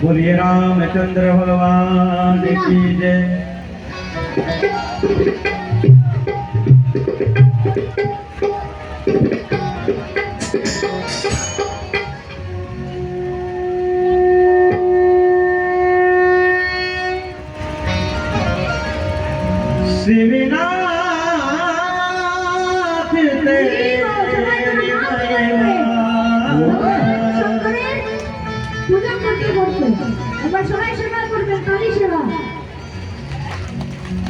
बोलिए रामचंद्र भगवान की जय। शिवनाथ तेरी পূজা করতে করতে এবার সবাই সেবা করবেন, কালী সেবা।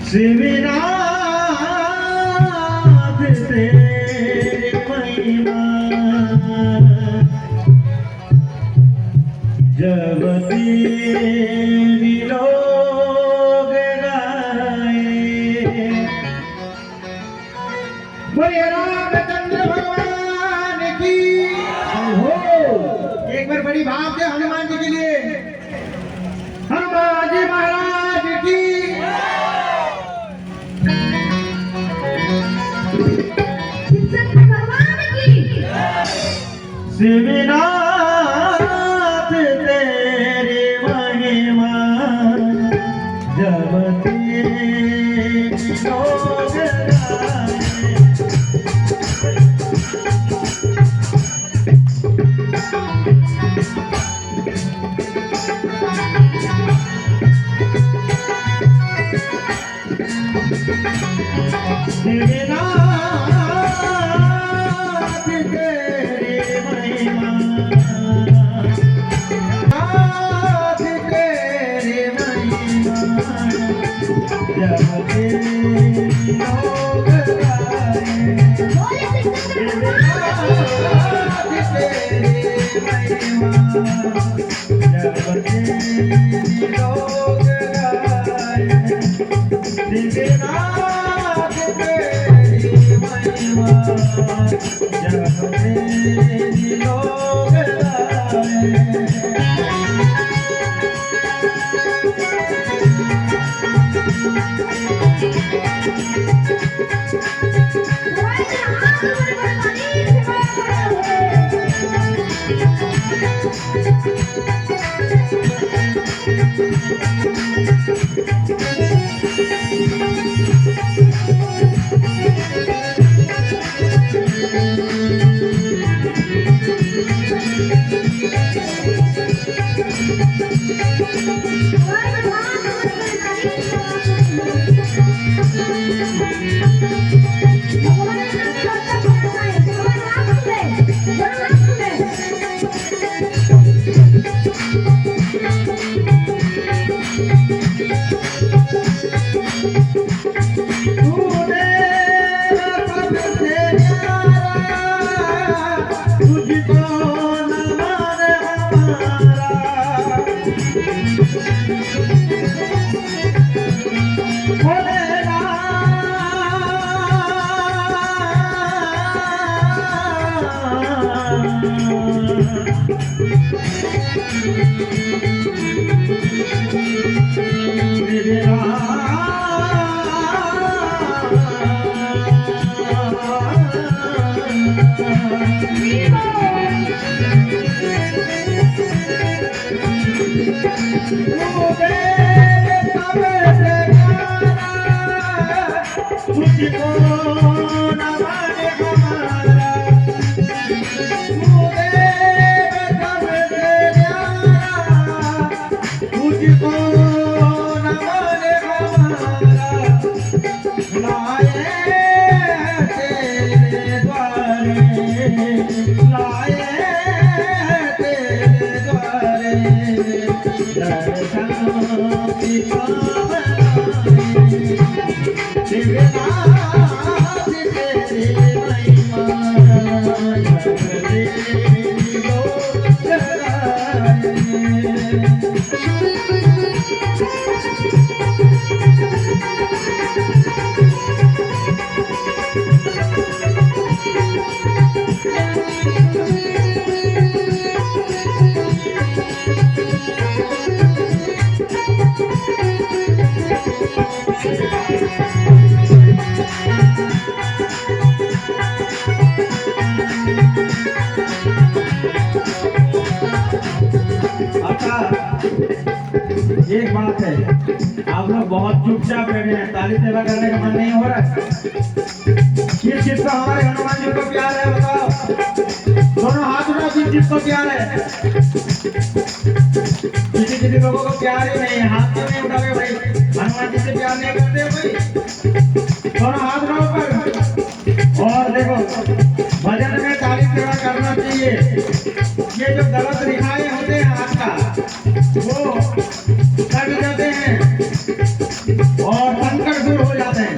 शिवनाथ तेरी महिमा जब तेरी लोग गाए। बोलिए रामचंद्र भगवान की हो। एक बार बड़ी भाव से हनुमान जी के लिए, हनुमान जी महाराज की। भगवान की शिवनाथ तेरी महिमा जब तेरी लोग गाए। शिवनाथ तेरी महिमा नाथ तेरी महिमा जब तेरी लोग गाए। शिवनाथ तेरी महिमा जब तेरी लोग गाए। शिवनाथ तेरी महिमा जब तेरी लोग गाए। तुझको नमन तुझको नमन हमारा, तुझको नमन हमारा। लाए तेरे द्वारे, लाए तेरे द्वारे दर्शन की पावनाई। शिवनाथ तेरी महिमा जब तेरी लोग गाए। आता एक बात है, आप लोग बहुत चुपचाप बैठे हैं, ताली सेवा करने का मन नहीं हो रहा है। किस चीज का हमारे हनुमान जी को प्यार है बताओ? दोनों हाथ उठाओ, किस चीज को प्यार है? किसी किसी लोगों को प्यार ही नहीं है, हाथ क्यों नहीं उठाओगे भाई? हनुमान जी से प्यार नहीं करते हो भाई? दोनों हाथ उठाओ ऊपर। और देखो, भजन में ताली सेवा करना चाहिए। ये जो गलत रिहाई होते हैं हाथ का, वो कट जाते हैं और संकट दूर हो जाते हैं।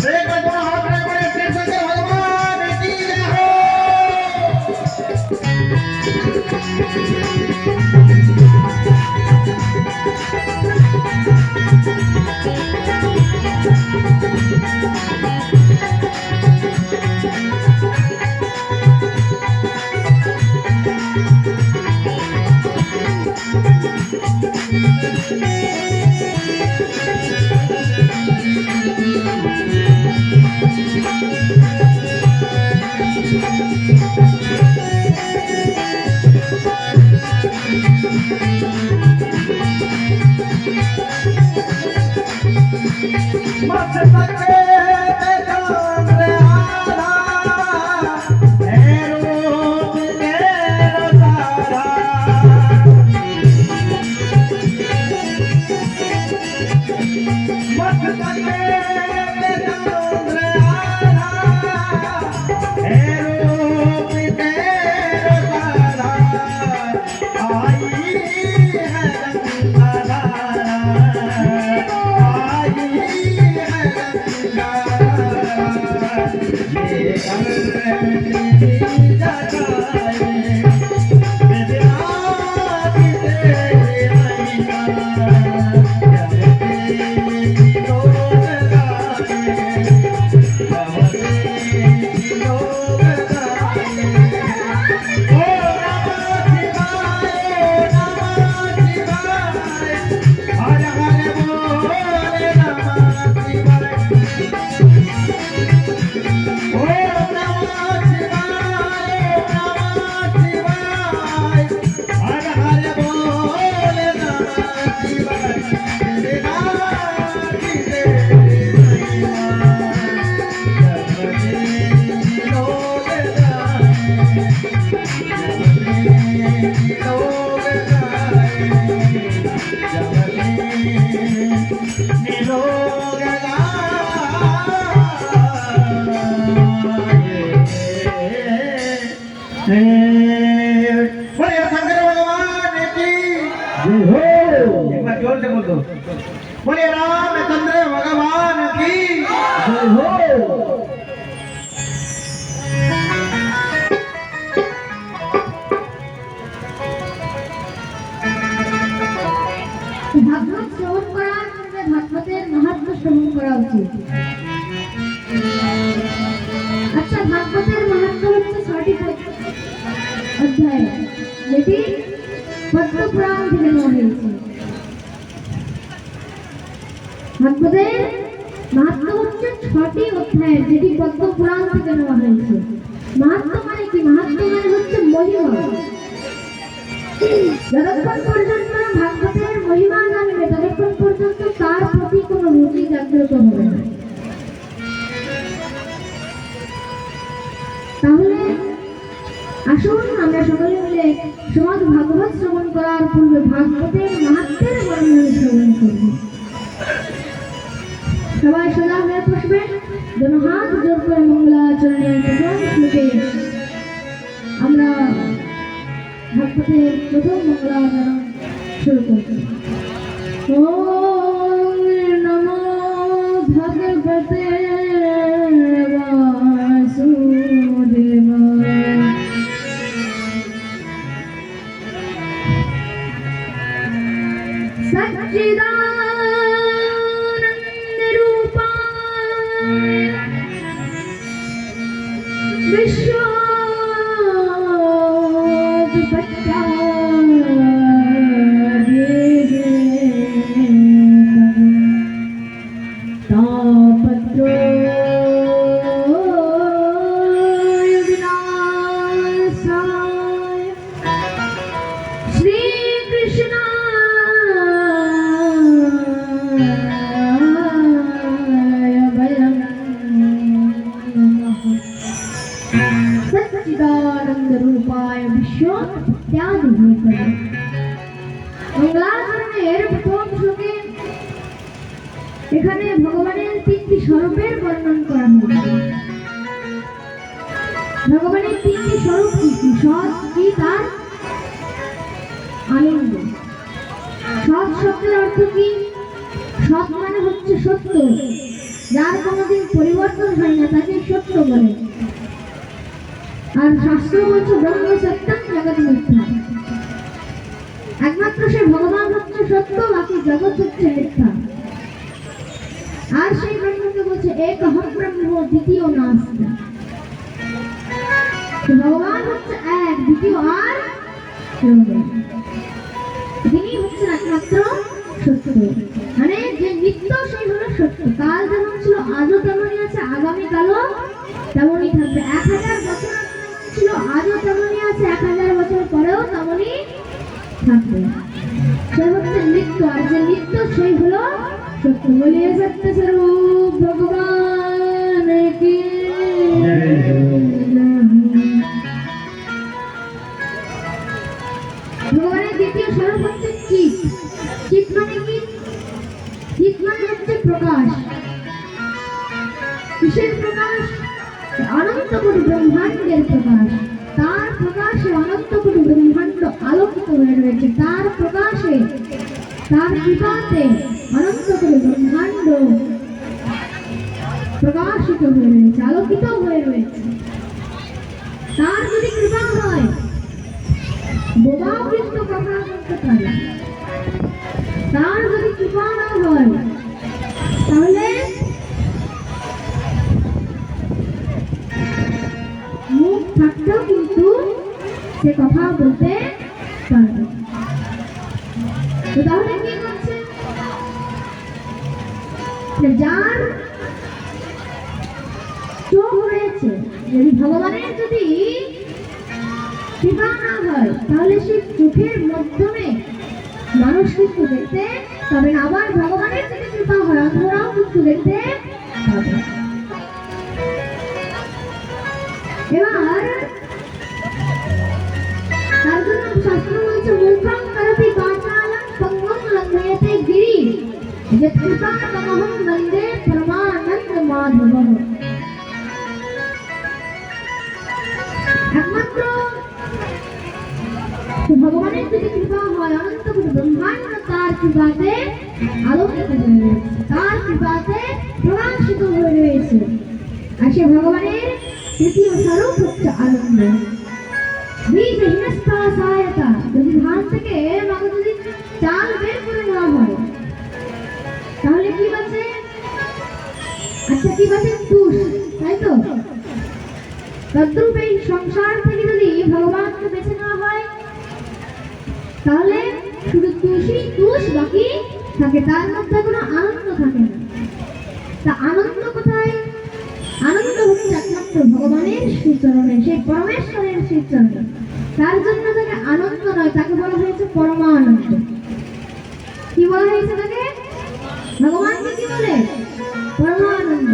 एक बार दोनों हाथ में बड़े श्री शंकर भगवान की जय हो। मत सके चंद्र आधा, है रूप तेरा सारा। मत सके चंद्र आधा, है रूप तेरा सारा। आई है गंगा बोलिए शंकर भगवान की जय हो। एक बार जोर से बोल दो, बोलिए रामचंद्र भगवान की जय हो। ভাগবত শ্রবণ করার পূর্বে ভাগবতের মাহাত্ম্য শ্রবণ করা উচিত। আচ্ছা, ভাগবতের মাহাত্ম্য হচ্ছে 6টি অধ্যায়, যেটি পদ্ম পুরাণ থেকে নেওয়া হয়েছে। ভাগবতের মাহাত্ম্য হচ্ছে 6টি অধ্যায়, যেটি পদ্ম পুরাণ থেকে নেওয়া হয়েছে। মাহাত্ম্য মানে কি? মাহাত্ম্য মানে হচ্ছে মহিমা। যতক্ষণ পর্যন্ত ভাগবতের মহিমা জানবে, ততক্ষণ পর্যন্ত তার প্রতি কোনো রুচি জাগ্রত হবে না। তাহলে আসুন আমরা সকলে মিলে শ্রীমদ্ ভাগবত শ্রবণ করার পূর্বে ভাগবতের মাহাত্ম্যের বর্ণনা শ্রবণ করব। সবাই সোজা হয়ে বসবে, যেন হাত জোর করে মঙ্গলাচরণের প্রথম শ্লোকে আমরা ভাগবতের প্রথম মঙ্গলাচরণ শুরু করব। ওম নমো ভগবতে বাসুদেবায়। सच्चिदानंद रूपाय श्री कृष्ण মঙ্গলাচরণের প্রথম শ্লোকে এখানে ভগবানের তিনটি স্বরূপের বর্ণন করা হয়েছে। ভগবানের তিনটি স্বরূপ কি কি? সৎ, চিৎ আর আনন্দ। সৎ শব্দের অর্থ কি? সৎ মানে হচ্ছে সত্য, যার কোনোদিন পরিবর্তন হয় না তাকে সত্য বলে। আর শাস্ত্র বলছে ব্রহ্ম সত্যম জগৎ মিথ্যা, একমাত্র সে ভগবান হচ্ছে সত্য, বাকি জগৎ হচ্ছে মিথ্যা। আর সেই ব্রহ্মকে বলছে এক অহম ব্রহ্ম, দ্বিতীয় নাস্তি। ভগবান হচ্ছে এক, দ্বিতীয় আর কেউ নেই। তিনি হচ্ছেন একমাত্র সত্য, মানে যে নিত্য সেই হলো সত্য। কাল যেমন ছিল আজও তেমনই আছে, আগামীকালও তেমনই থাকবে। 1000 বছর ছিল আজও তেমনই আছে, 1000 বছর পরেও তেমনই থাকবে। সে হচ্ছে নিত্য, আর যে নিত্য সেই হলো সত্য। বলিয়ে সত্য স্বরূপ ভগবান কি ভগবানের দ্বিতীয় স্বরূপ হচ্ছে চিৎ। চিৎ মানে কি? চিৎ মানে হচ্ছে প্রকাশ। কিসের প্রকাশ? অনন্ত কোটি ব্রহ্মাণ্ডের প্রকাশ। তার প্রকাশে অনন্ত কোটি ব্রহ্মাণ্ড আলোকিত হয়ে রয়েছে। তার প্রকাশে, তার কৃপাতে অনন্ত কোটি ব্রহ্মাণ্ড প্রকাশিত হয়ে রয়েছে, আলোকিত হয়ে রয়েছে। তার যদি কৃপা হয়, বোবাও কিন্তু কথা বলতে পারে। তার যদি কৃপা না হয় তাহলে মুখ থাকতেও কিন্তু সে কথা বলতে পারবে। তো তাহলে কি করছে? যার চোখ রয়েছে, যদি ভগবানের যদি কৃপা না হয় তাহলে সেই চোখের মাধ্যমে মানুষ কিছু দেখতে পাবে না। আবার ভগবানের যদি কৃপা হয় অন্ধরাও কিছু দেখতে পাবে। এবার তার জন্য শাস্ত্র বলছে মুখং করতি বাচালং পঙ্গং লঙ্ঘয়তে গিরি যৎকৃপা তমহং বন্দে পরমানন্দ মাধবম। একমাত্র ভগবানের যদি কৃপা হয়, অনন্ত কোটি ব্রহ্মাণ্ড তার কৃপাতে আলোকিত হয়ে রয়েছে, তার কৃপাতে প্রকাশিত হয়ে রয়েছে। আর সে ভগবানের তৃতীয় স্বরূপ হচ্ছে আনন্দ। বীজহীনস্থা সহায়তা, যদি ধান থেকে মাকে যদি চাল বের করে নেওয়া হয় তাহলে কি বাঁচে? আচ্ছা কি বাঁচে? তুষ, তাই তো? তদ্রূপ এই সংসার থেকে যদি ভগবানকে বেছে নেওয়া হয় তাহলে শুধু তুষই তুষ বাকি থাকে, তার মধ্যে কোনো আনন্দ থাকে না। তা আনন্দ কোথায়? আনন্দ হচ্ছে একমাত্র ভগবানের শ্রীচরণে, সেই পরমেশ্বরের শ্রীচরণে। তার জন্য তাকে আনন্দ নয়, তাকে বলা হয়েছে পরমানন্দ। কি বলা হয়েছে তাকে? ভগবানকে কি বলে? পরমানন্দ।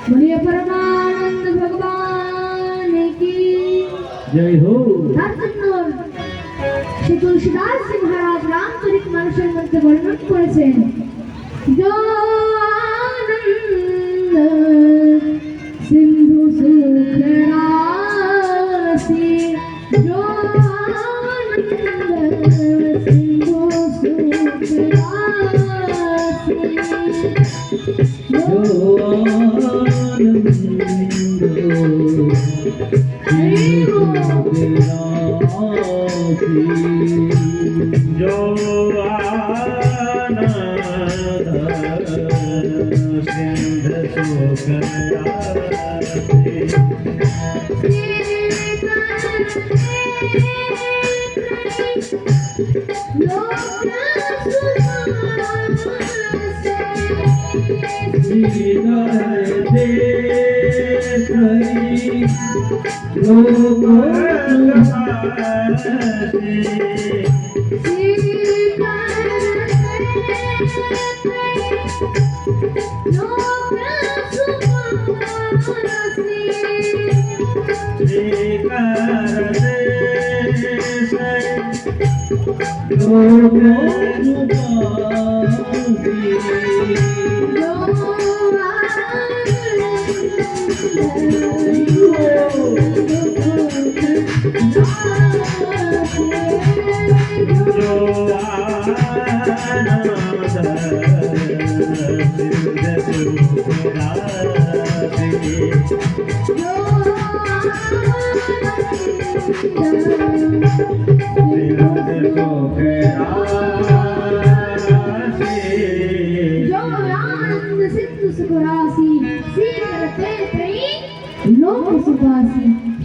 বলিয়ে পরমানন্দ ভগবান কি জয় হো। তার জন্য শ্রী তুলসীদাস জি মহারাজ রামচরিত মানসের মধ্যে বর্ণন করেছেন, जो आनंद सिंधु सुख राशि, जो आनंद सिंधु सुख राशि, जो आनंद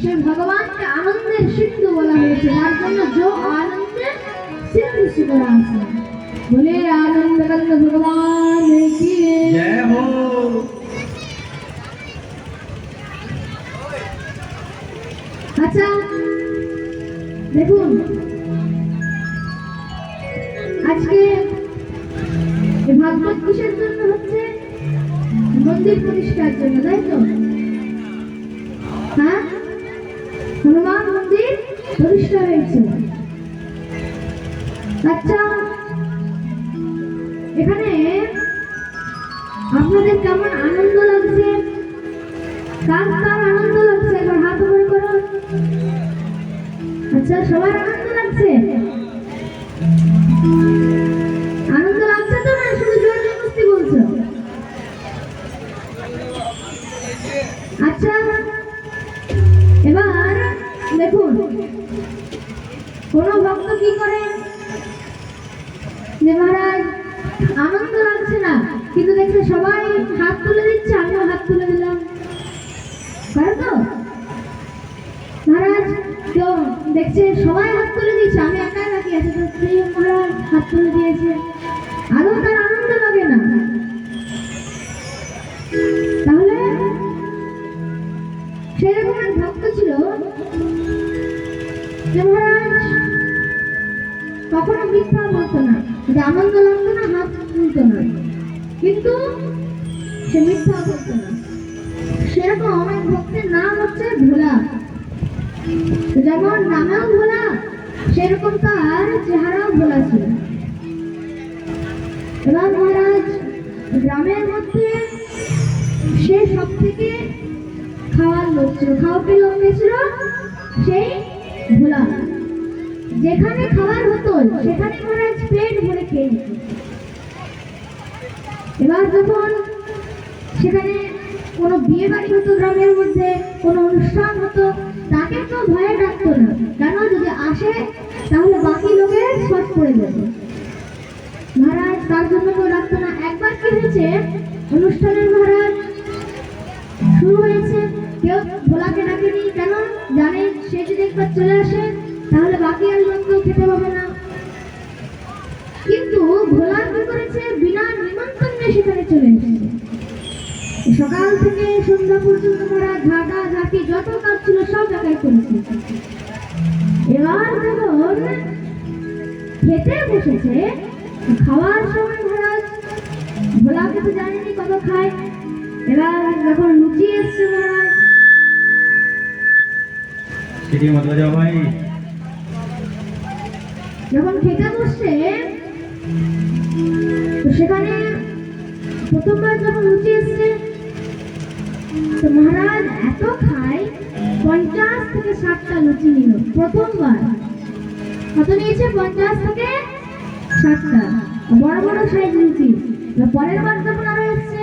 शिव भगवान के आनंद सिंधु बोला है जो आनंद सिंधु सुखरासी बोले आनंद कंद भगवान की जय हो। আচ্ছা দেখুন আজকে এই ভাগবত কিসের জন্য হচ্ছে মন্দির প্রতিষ্ঠার জন্য তাই তো হ্যাঁ হনুমান মন্দির প্রতিষ্ঠা হয়েছে আচ্ছা এখানে আপনাদের কেমন আনন্দ লাগছে কার কার আনন্দ লাগছে একবার হাত উপরে করো আচ্ছা সবার আনন্দ লাগছে আনন্দ লাগছে তো না শুধু জোর জবরদস্তি বলছো আচ্ছা এবার দেখুন কোন ভক্ত কি করে যে মহারাজ আনন্দ লাগছে না কিন্তু দেখছে সবাই হাত তুলে দিচ্ছে আমিও হাত তুলে দিলাম পারে তো মহারাজ কেউ দেখছে সবাই হাত তুলে দিচ্ছে আমি একাই বাকি আছে তো সেই মহারাজ হাত তুলে দিয়েছে আদৌ তার আনন্দ লাগে না তাহলে সেরকম এক ভক্ত ছিল যে মহারাজ কখনো মিথ্যা বলতো না যদি আনন্দ লাগতো না হাত তুলতো না কিন্তু সে মিথ্যা বলতো না সেরকম অনেক ভক্তের নাম হচ্ছে ভোলা যেমন নামেও ভোলা সেরকম তার চেহারাও ভোলা ছিল এবার মহারাজ গ্রামের মধ্যে সে সব থেকে খাওয়ার লোক ছিল খাওয়াতে লোক ছিল সেই ভোলা যেখানে খাবার হতো সেখানে মহারাজ পেট ভরে খেয়ে নিত এবার যখন সেখানে কোনো বিয়ে বাড়ি হতো গ্রামের মধ্যে কোনো অনুষ্ঠান হতো তাকে তো ভয়ে ডাকতো না কেন যদি আসে তাহলে বাকি লোকের শর্ট পড়ে যাবে মহারাজ তার জন্য কেউ ডাকতো না একবার কি হয়েছে অনুষ্ঠানের মহারাজ শুরু হয়েছে কেউ ভোলাকে ডাকেনি কেন জানে সে যদি একবার চলে আসে তাহলে বাকি আর লোক কেউ খেতে পাবে না কিন্তু ভোলা কি করেছে বিনা নিমন্ত্রণে সেখানে চলে এসেছে সকাল থেকে সন্ধ্যা পর্যন্ত মহারাজ ঝাঁটা ঝাঁটি যত কাজ ছিল সব জায়গায় করেছে এবার যখন খেতে বসেছে খাওয়ার সময় মহারাজ ভোলাকে তো জানেনি কত খায় এবার যখন লুচি এসছে মহারাজ সেটি মত যাও ভাই যখন খেতে বসছে তো সেখানে প্রথমবার যখন লুচি এসছে তো মহারাজ এত খায় 50 থেকে 60টা লুচি নিল প্রথমবার কত নিয়েছে 50 থেকে 60টা বড় বড় সাইজ লুচি পরের বার যখন আরো এসছে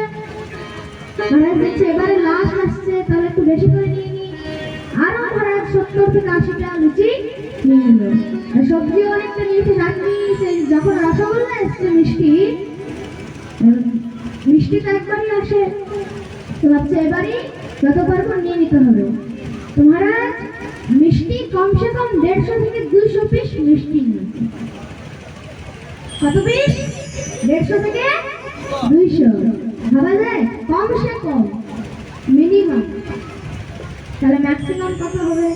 মহারাজ দেখছে এবারে লাস্ট আসছে তাহলে একটু বেশি করে নিয়ে নি আরো মহারাজ 70 থেকে 80টা লুচি নিয়ে নিল আর সবজি অনেকটা নিয়েছে চাটনি যখন রসগোল্লা এসছে মিষ্টিটা একবারই আসে তো ভাবছে এবারই যত পারবো নিয়ে নিতে হবে তো মহারাজ মিষ্টি কমসে কম 150 থেকে 200 পিস মিষ্টি নিয়েছে কত পিস 150 থেকে 200 ভাবা যায় কমসে কম মিনিমাম তাহলে ম্যাক্সিমাম কত হবে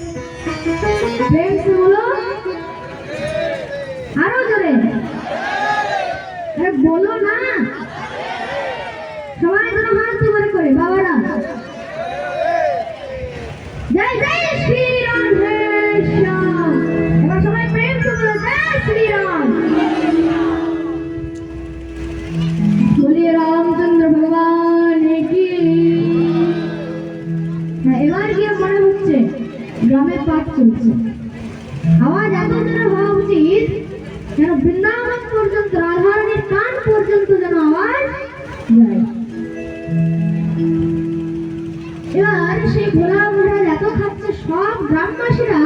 ফ্রেন্ডস বলো আরো জোরে আরে বলো না সবাই যেন হাত উপরে করে বাবারা জয় জয় শ্রী রাধে শ্যাম এবার সবাই প্রেম করে জয় শ্রী যেন বৃন্দাবন পর্যন্ত রাধারানীর কান পর্যন্ত যেন আওয়াজ যায়। এবার সেই ভোলা মহারাজ এত খাচ্ছে, সব গ্রামবাসীরা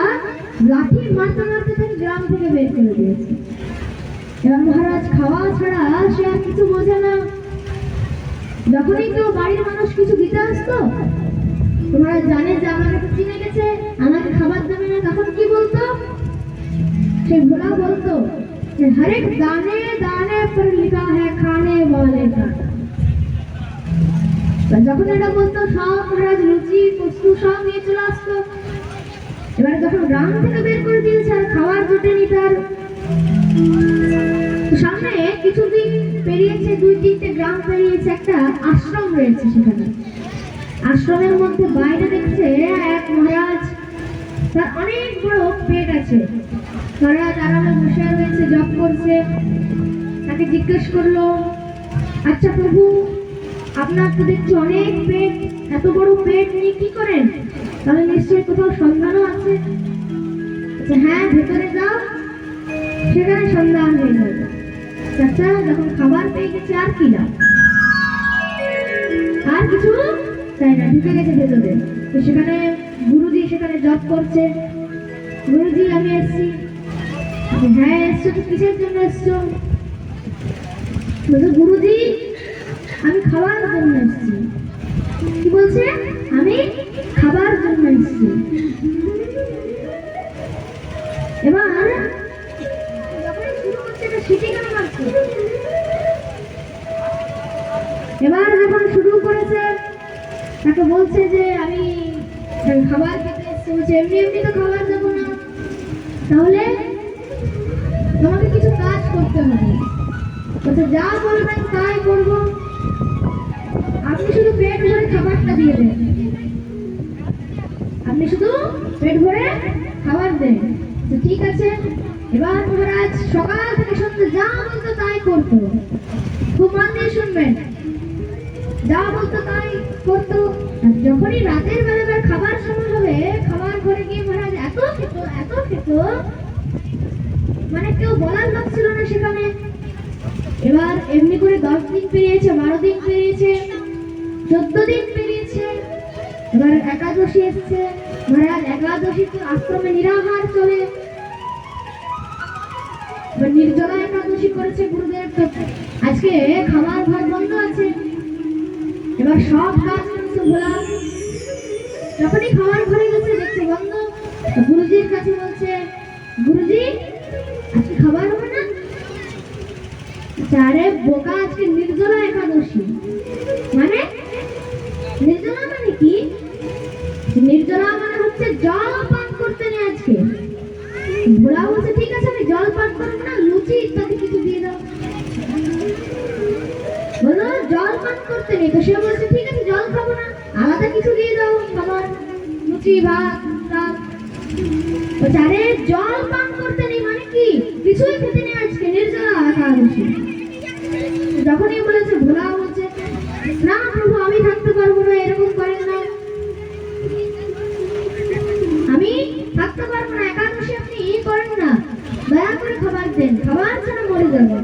লাঠি মারতে মারতে তাকে গ্রাম থেকে বের করে দিয়েছে। এবার মহারাজ খাওয়া ছাড়া সে আর কিছু বোঝে না। যখনই কেউ বাড়ির মানুষ কিছু দিতে আসতো, মহারাজ জানে যে আমাকে তো চিনে গেছে, আমাকে খাবার দেবে না, তখন কি বলতো? সেই ভোলা বলতো যে হরেক দানে দানে পর লিখা হ্যায় খানে ওয়ালে কা। যখন এটা বলতো সব মহারাজ লুচি কচু সব নিয়ে চলে আসতো। এবার যখন গ্রাম থেকে বের করে দিয়েছে আর খাবার জোটেনি তার, সামনে কিছুদিন পেরিয়েছে, 2-3টে গ্রাম পেরিয়েছে, একটা আশ্রম রয়েছে সেখানে। আশ্রমের মধ্যে বাইরে দেখছে এক মহারাজ, তার অনেক বড় পেট আছে। মহারাজ আরামে বসে রয়েছে, জপ করছে। তাকে জিজ্ঞেস করলো, আচ্ছা প্রভু, আপনার তো দেখছি অনেক পেট, এত বড় পেট নিয়ে কি করেন? তাহলে নিশ্চয়ই কোথাও সন্ধানও আছে। হ্যাঁ, ভেতরে যাও, সেখানে সন্ধান হয়ে যাবে। আচ্ছা, যখন খাবার পেয়ে গেছে আর কি না, আর কিছু তাই না, ঢুকে গেছে ভেতরে। তো সেখানে গুরুজি সেখানে জব করছে। গুরুজি, আমি এসছি। হ্যাঁ এসছো, তো কিসের জন্য এসছো? বলছে গুরুজি, আমি খাবার জন্য এসছি। কি বলছে? আমি খাবার জন্য এসছি। এবার যখনই শুরু করছে, এটা সিটি কেন মারছে? এবার যখন শুরু করেছে, তাকে বলছে যে আমি খাবার খেতে এসছি। বলছে এমনি এমনি তো খাবার দেবো না, তাহলে তোমাকে কিছু কাজ করতে হবে। বলছে যা বলবেন তাই করবো, আপনি শুধু পেট ভরে খাবারটা দিয়ে দেন, আপনি শুধু পেট ভরে খাবার দেন। তো ঠিক আছে। এবার মহারাজ সকাল থেকে সন্ধ্যে যা বলতো তাই করতো। খুব মন দিয়ে শুনবেন, যা বলতো তাই করতো। আর যখনই রাতের বেলা খাবার সময় হবে, খাবার ঘরে গিয়ে মহারাজ এত খেত, মানে কেউ বলার লোক ছিল না সেখানে। এবার এমনি করে 10 দিন পেরিয়েছে, 12 দিন পেরিয়েছে, 14 দিন পেরিয়েছে। এবার একাদশী এসছে। মহারাজ একাদশী তো আশ্রমে নিরাহার চলে। এবার নির্জলা একাদশী করেছে গুরুদেব, তো আজকে খাবার ঘর বন্ধ আছে। এবার সব কাজ করছে ভোলা। যখনই খাবার ঘরে গেছে, দেখছে বন্ধ। গুরুজির কাছে বলছে, গুরুজি আজকে খাবার হবে না? আরে বোকা, আজকে নির্জলা একাদশী। মানে নির্জলা মানে কি? নির্জলা মানে হচ্ছে জল পান করতে নেই আজকে। ভোলা বলছে ঠিক আছে, আমি জল পান করবো না, লুচি ইত্যাদি কিছু দিয়ে দাও। বলো জল পান করতে নেই, তো সে বলছে ঠিক আছে জল খাবো না, আলাদা কিছু দিয়ে দাও খাবার, লুচি ভাত ডাল। বলছে আরে জল পান করতে নেই মানে কি? কিছুই খেতে নেই আজকে, নির্জলা একাদশী। যখনই বলেছে, ভোলা বলছে না প্রভু, আমি থাকতে পারবো না, এরকম করেন না, আমি থাকতে পারবো না, একাদশী আপনি করেন না, দয়া করে খাবার দেন, খাবার ছাড়া মরে যাবো।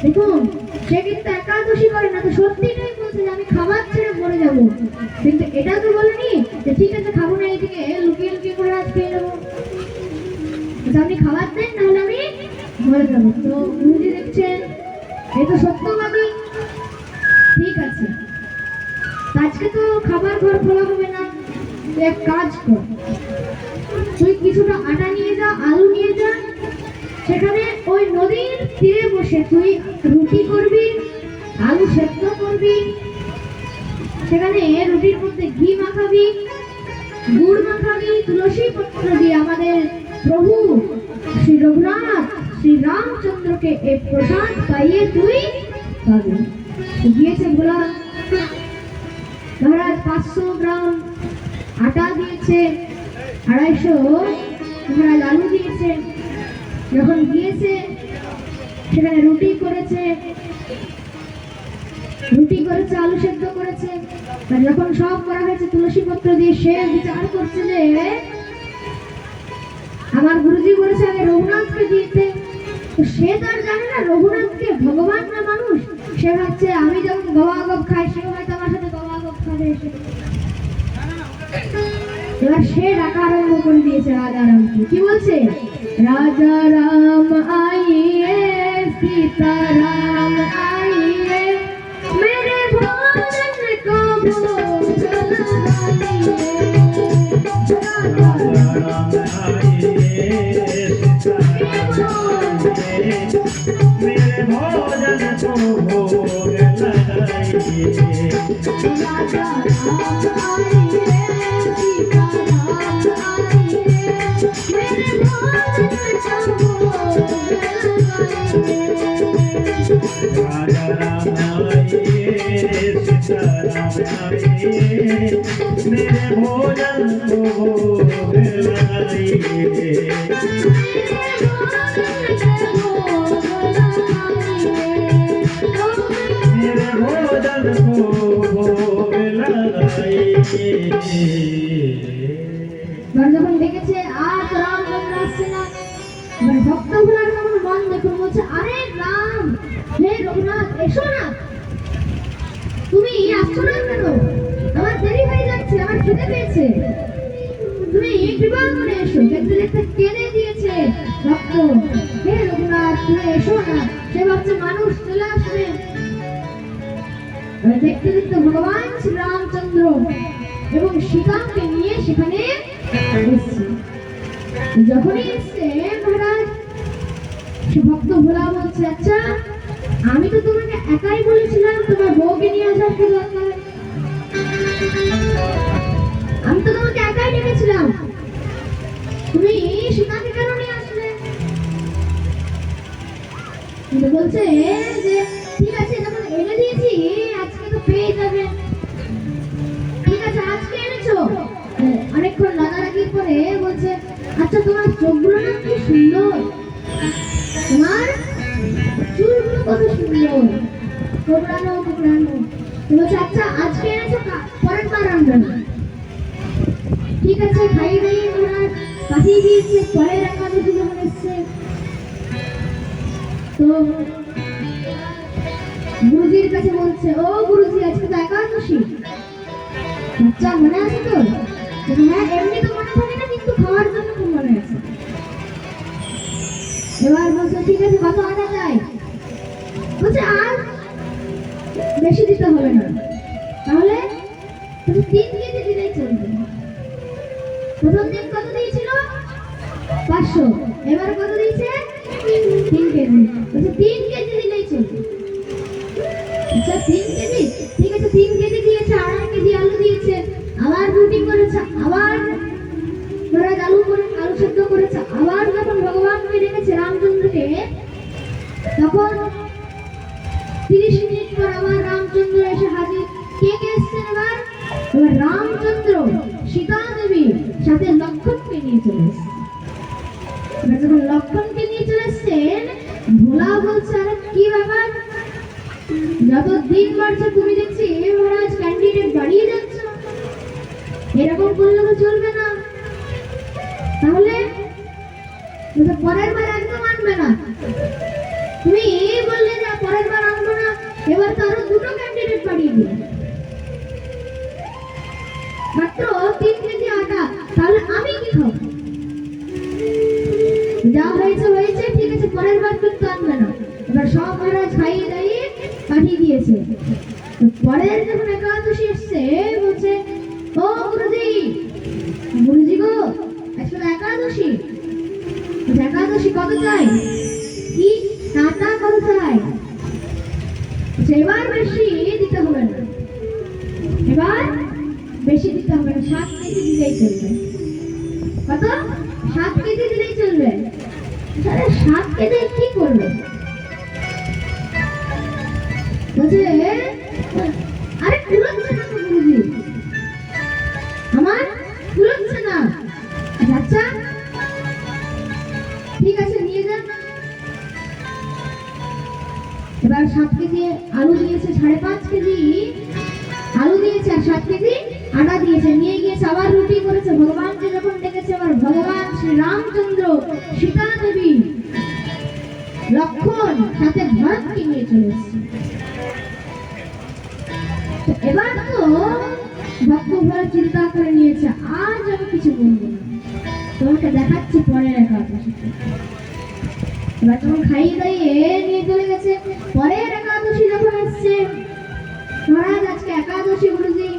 দেখুন, সে কিন্তু একাদশী করে না, তো সত্যিটাই বলছে যে আমি খাবার ছেড়ে মরে যাবো, কিন্তু এটা তো বলেনি যে ঠিক আছে খাবো না, এইদিকে লুকিয়ে লুকিয়ে করে আজ খেয়ে নেবো। আপনি খাবার দেন, নাহলে আমি মরে যাবো। তো গুরুজি দেখছেন এই তো সত্যবাদী, ঠিক আছে, আজকে তো খাবার ঘর খোলা হবে না, এক কাজ কর, তুই কিছুটা আটা নিয়ে যা, আলু নিয়ে যা, সেখানে ওই নদীর তীরে বসে তুই রুটি করবি, আলু সেদ্ধ করবি, সেখানে রুটির মধ্যে ঘি মাখাবি, গুড় মাখাবি, তুলসী পত্র দিয়ে আমাদের প্রভু শ্রী রঘুনাথ শ্রী রামচন্দ্রকে এই প্রসাদ পাইয়ে তুই পাবি। দিয়েছে ভোলা মহারাজ 500 গ্রাম আটা দিয়েছে, 250 মহারাজ আলু দিয়েছে। যখন গিয়েছে সেখানে রুটি করেছে, আলু সেদ্ধ করেছে। আর যখন সব করা হয়েছে তুলসী পত্র দিয়ে, সে বিচার করছে যে আমার গুরুজি বলেছে আগে রঘুনাথকে দিতে, তো সে তো আর জানে না রঘুনাথকে ভগবান না মানুষ। সে ভাবছে আমি যখন গবাগব খাই সেও হয়তো আমার সাথে গবাগব খাবে এসে। এবার সে ডাকা আরম্ভ করে দিয়েছে রাজা রামকে। কি বলছে? রাজা রাম আইয়ে सीता राम आइए मेरे भोजन को भोग लगाइए। राजा राम आइए सीता राम आइए मेरे भोजन को भोग लगाइए। राजा राम आइए सीता राम आइए मेरे भोजन को भोग राजा राम आइए सीता राम आइए मेरे भोजन को भोग लगाइए। मेरे भोजन को भोग लगाइए। যখন দেখেছে আর রামচন্দ্র আসছে না, এবার ভক্তগুলার কেমন মন দেখুন বলছে, আরে রাম, হে রঘুনাথ, এসো না, তুমি আসছো না কেন? আমার দেরি হয়ে যাচ্ছে, আমার খিদে পেয়েছে, তুমি কৃপা করে এসো। দেখতে দেখতে কেঁদে দিয়েছে ভক্ত, হে রঘুনাথ তুমি এসো না। সে ভাবছে মানুষ চলে আসবে। দেখতে দেখতে ভগবান শ্রী রামচন্দ্র এবং সীতাকে নিয়ে সেখানে এসছে। যখনই এসছে মহারাজ, সে ভক্ত ভোলা বলছে, আচ্ছা আমি তো তোমাকে একাই বলেছিলাম তোমার বউকে নিয়ে আসার কি দরকার? আমি তো তোমাকে একাই ডেকেছিলাম, তুমি সীতাকে কেন নিয়ে আসলে? কিন্তু বলছে যে ঠিক আছে, যখন এনে দিয়েছি আজকে তো পেয়ে যাবে। ঠিক আছে, আজকে এনেছো। অনেকক্ষণ লাগালাগির পরে বলছে, আচ্ছা তোমার চোখগুলো না কি সুন্দর, তোমার চুলগুলো কত সুন্দর, কোকড়ানো কোকড়ানো। বলছে আচ্ছা আজকে এনেছো, পরের বার আনবে না। ঠিক আছে, খাইয়ে দাইয়ে মহারাজ পাঠিয়ে দিয়েছে। পরের একাদশী যখন এসছে, তো গুরুজির কাছে বলছে, ও গুরুজি আজকে তো একাদশী, বাচ্চা মনে আছে তো? হ্যাঁ, এমনি তো মনে থাকে না, কিন্তু খাওয়ার জন্য খুব মনে আছে। এবার বলছে ঠিক আছে, কত আনা যায়? বলছে আর বেশি দিতে হবে না, তাহলে তুমি 3 কেজি দিলেই চলবে। প্রথম দিন কত দিয়েছিল? 500। এবার কত দিয়েছে? 3 কেজি। বলছে 3 কেজি দিলেই চলবে। আচ্ছা 3 কেজি, ঠিক আছে 3 কেজি দিয়েছে। 2.5 কেজি আলু দিয়েছে, আবার রুটি করেছে, আবার মহারাজ আলু সেদ্ধ করেছে। আবার যখন ভগবানকে ডেকেছে রামচন্দ্রকে, তখন 30 মিনিট পর আবার রামচন্দ্র এসে হাজির। কে কে এসছেন এবার? এবার রামচন্দ্র সীতা দেবী সাথে লক্ষণকে নিয়ে চলে এসছে। এবার যখন লক্ষণকে নিয়ে চলে এসছেন, ভোলা বলছে, আরে কি ব্যাপার, যত দিন বাড়ছে তুমি দেখছি মহারাজ ক্যান্ডিডেট বাড়িয়ে যাচ্ছ, এরকম করলে তো চলবে না। তাহলে পরের বার একদম আনবে না। তুমি বললে যে পরের বার আনবো না, এবার তো আরো 2টো ক্যান্ডিডেট বাড়িয়ে দিলে, মাত্র 3 কেজি আটা, তাহলে আমি কি খাবো? যা হয়েছে হয়েছে, ঠিক আছে পরের বার কিন্তু আনবে না। এবার সব মহারাজ খাইয়ে দাইয়ে পাঠিয়ে দিয়েছে। পরের যখন একাদশী এসছে, বলছে, ও গুরুজি, গুরুজি গো আজকে একাদশী, একাদশী কত চাই? কি টাকা কত চাই? এবার বেশি দিতে হবে না, এবার বেশি দিতে হবে না, 7 কেজি দিলেই চলবে। কত? 7 কেজি দিলেই চলবে। তাহলে 7 কেজি কি করবে? বলছে আরে কুলাচ্ছে না তো গুরুজি, আমার কুলাচ্ছে না। আচ্ছা ঠিক আছে নিয়ে যান। এবার 7 কেজি আলু দিয়েছে, 5.5 কেজি আলু দিয়েছে, আর 7 কেজি আটা দিয়েছে, নিয়ে গিয়েছে। আবার রুটি করেছে। ভগবানকে যখন ডেকেছে, এবার ভগবান শ্রী রামচন্দ্র সীতা দেবী লক্ষণ সাথে ভরতকে নিয়ে চলে এসেছে। তো এবার তো ভক্ত ভরত চিন্তা করে নিয়েছে, আজ আমি কিছু বলবো না, তোমাকে দেখাচ্ছি পরের একাদশীতে। এবার তখন খাইয়ে দাইয়ে নিয়ে চলে গেছে। পরের একাদশী যখন আসছে, মহারাজ আজকে একাদশী গুরুজি,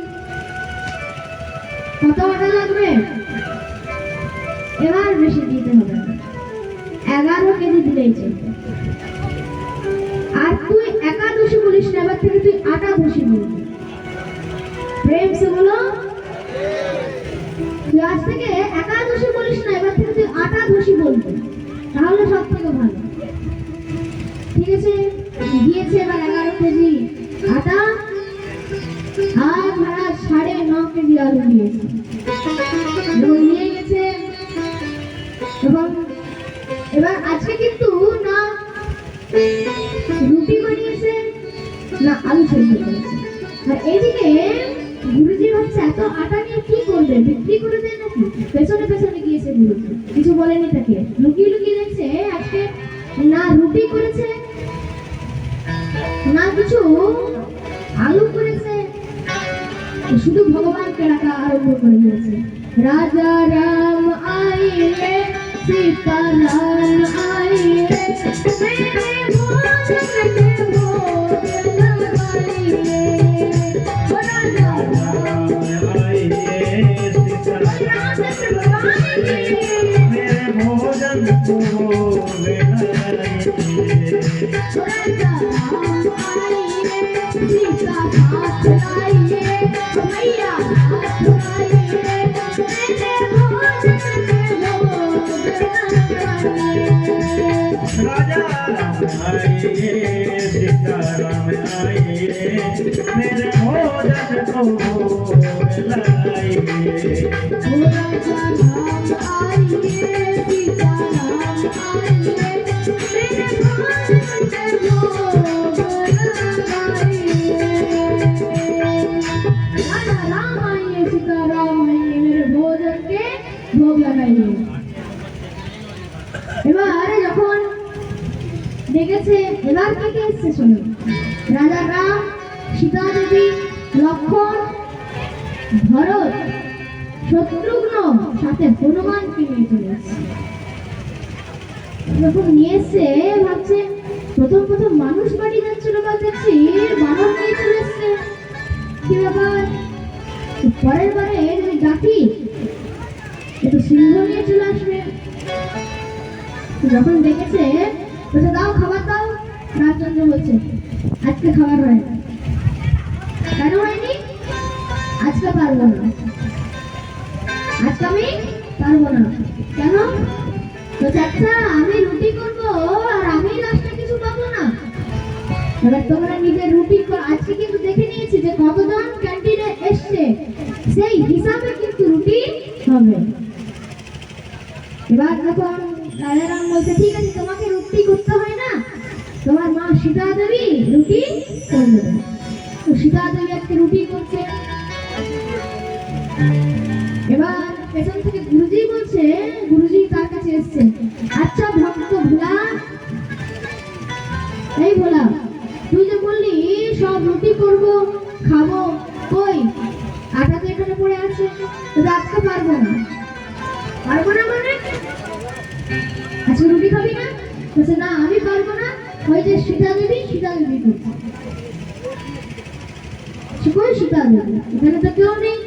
কত আটা লাগবে? এবার বেশি দিতে হবে না, 11 কেজি দিলেই চলবে। আর তুই একাদশী বলিস না, এবার থেকে তুই আটাদশী বলবি। প্রেম সে বলো, তুই আজ থেকে একাদশী বলিস না, এবার থেকে তুই আটাদশী বলবি, তাহলে সব থেকে ভালো। ঠিক আছে, দিয়েছে এবার 11 কেজি আটা, আর মহারাজ 9.5 কেজি আলু দিয়েছে। এবং নিয়ে গেছে, এবং এবার আজকে কিন্তু না রুটি বানিয়েছে না আলু সেদ্ধ করেছে। আর এইদিকে গুরুজি হচ্ছে এত আটা নিয়ে কি করবে, বিক্রি করে দেয় নাকি? পেছনে পেছনে গিয়েছে গুরুজি, কিছু বলেনি তাকে, লুকিয়ে লুকিয়ে দেখছে আজকে না রুটি করেছে না কিছু আলু করেছে, শুধু ভগবানকে রাখা আরম্ভ করে দিয়েছে। রাজা রাম আইলে सीता राम आइए मेरे भोजन के भोग लगाइए। राजा राम आइए सीता राम आइए मेरे भोजन को लगाइए। राजा राम आइए सीता हाथ लाइए मैया हाथ लाइए मेरे भोजन के भोग। राजा राम आइए सीता राम आइए मेरे भोजन को लाइए। राजा राम आइए सीता राम आइए मेरे भोजन के भोग लाइए। राजा राम आइए सीता राम आइए मेरे भोजन के भोग लगाइए। এবার যখন দেখেছে এবার কে কে এসছে শুনুন, রাজা রাম, সীতা দেবী, লক্ষণ, ভরত, শত্রুঘ্ন, সাথে হনুমানকে নিয়ে চলে এসছে। যখন নিয়ে এসছে ভাবছে প্রথম প্রথম মানুষ বাড়ি যাচ্ছিল, বা দেখছি বানর নিয়ে চলে এসছে, কি ব্যাপার? পরের বারে যদি ডাকি একটু সিংহ নিয়ে চলে আসবে। যখন দেখেছে বলছে দাও খাবার দাও, রামচন্দ্র বলছে আজকে খাবার হয় না। কেন হয়নি? আজকে পারবো না, আজকে আমি পারবো না। কেন? বলছে আচ্ছা আমি রুটি করবো আর আমি লাস্টে কিছু পাবো না। এবার তোমরা নিজের রুটি আজকে কিন্তু দেখে নিয়েছি যে কতজন ক্যান্টিনে এসছে, সেই হিসাবে কিন্তু রুটি হবে। এবার যখন রাজা রাম বলছে ঠিক আছে তোমাকে রুটি করতে হয় না, তোমার মা সীতা দেবী রুটি করে দেবে। তো সীতা দেবী আজকে রুটি করছে। এবার পেছন থেকে গুরুজি বলছে, গুরুজি তার কাছে এসছে, আচ্ছা ভক্ত ভোলা, এই ভোলা তুই যে বললি সব রুটি করবো খাবো, কই আটা তো এখানে পড়ে আছে, আজকে পারবো না। পারবো না মানে? আচ্ছা রুটি খাবি না? বলছে না আমি পারবো না, ওই যে সীতা দেবী করছে। কই সীতা দেবী? এখানে তো কেউ নেই।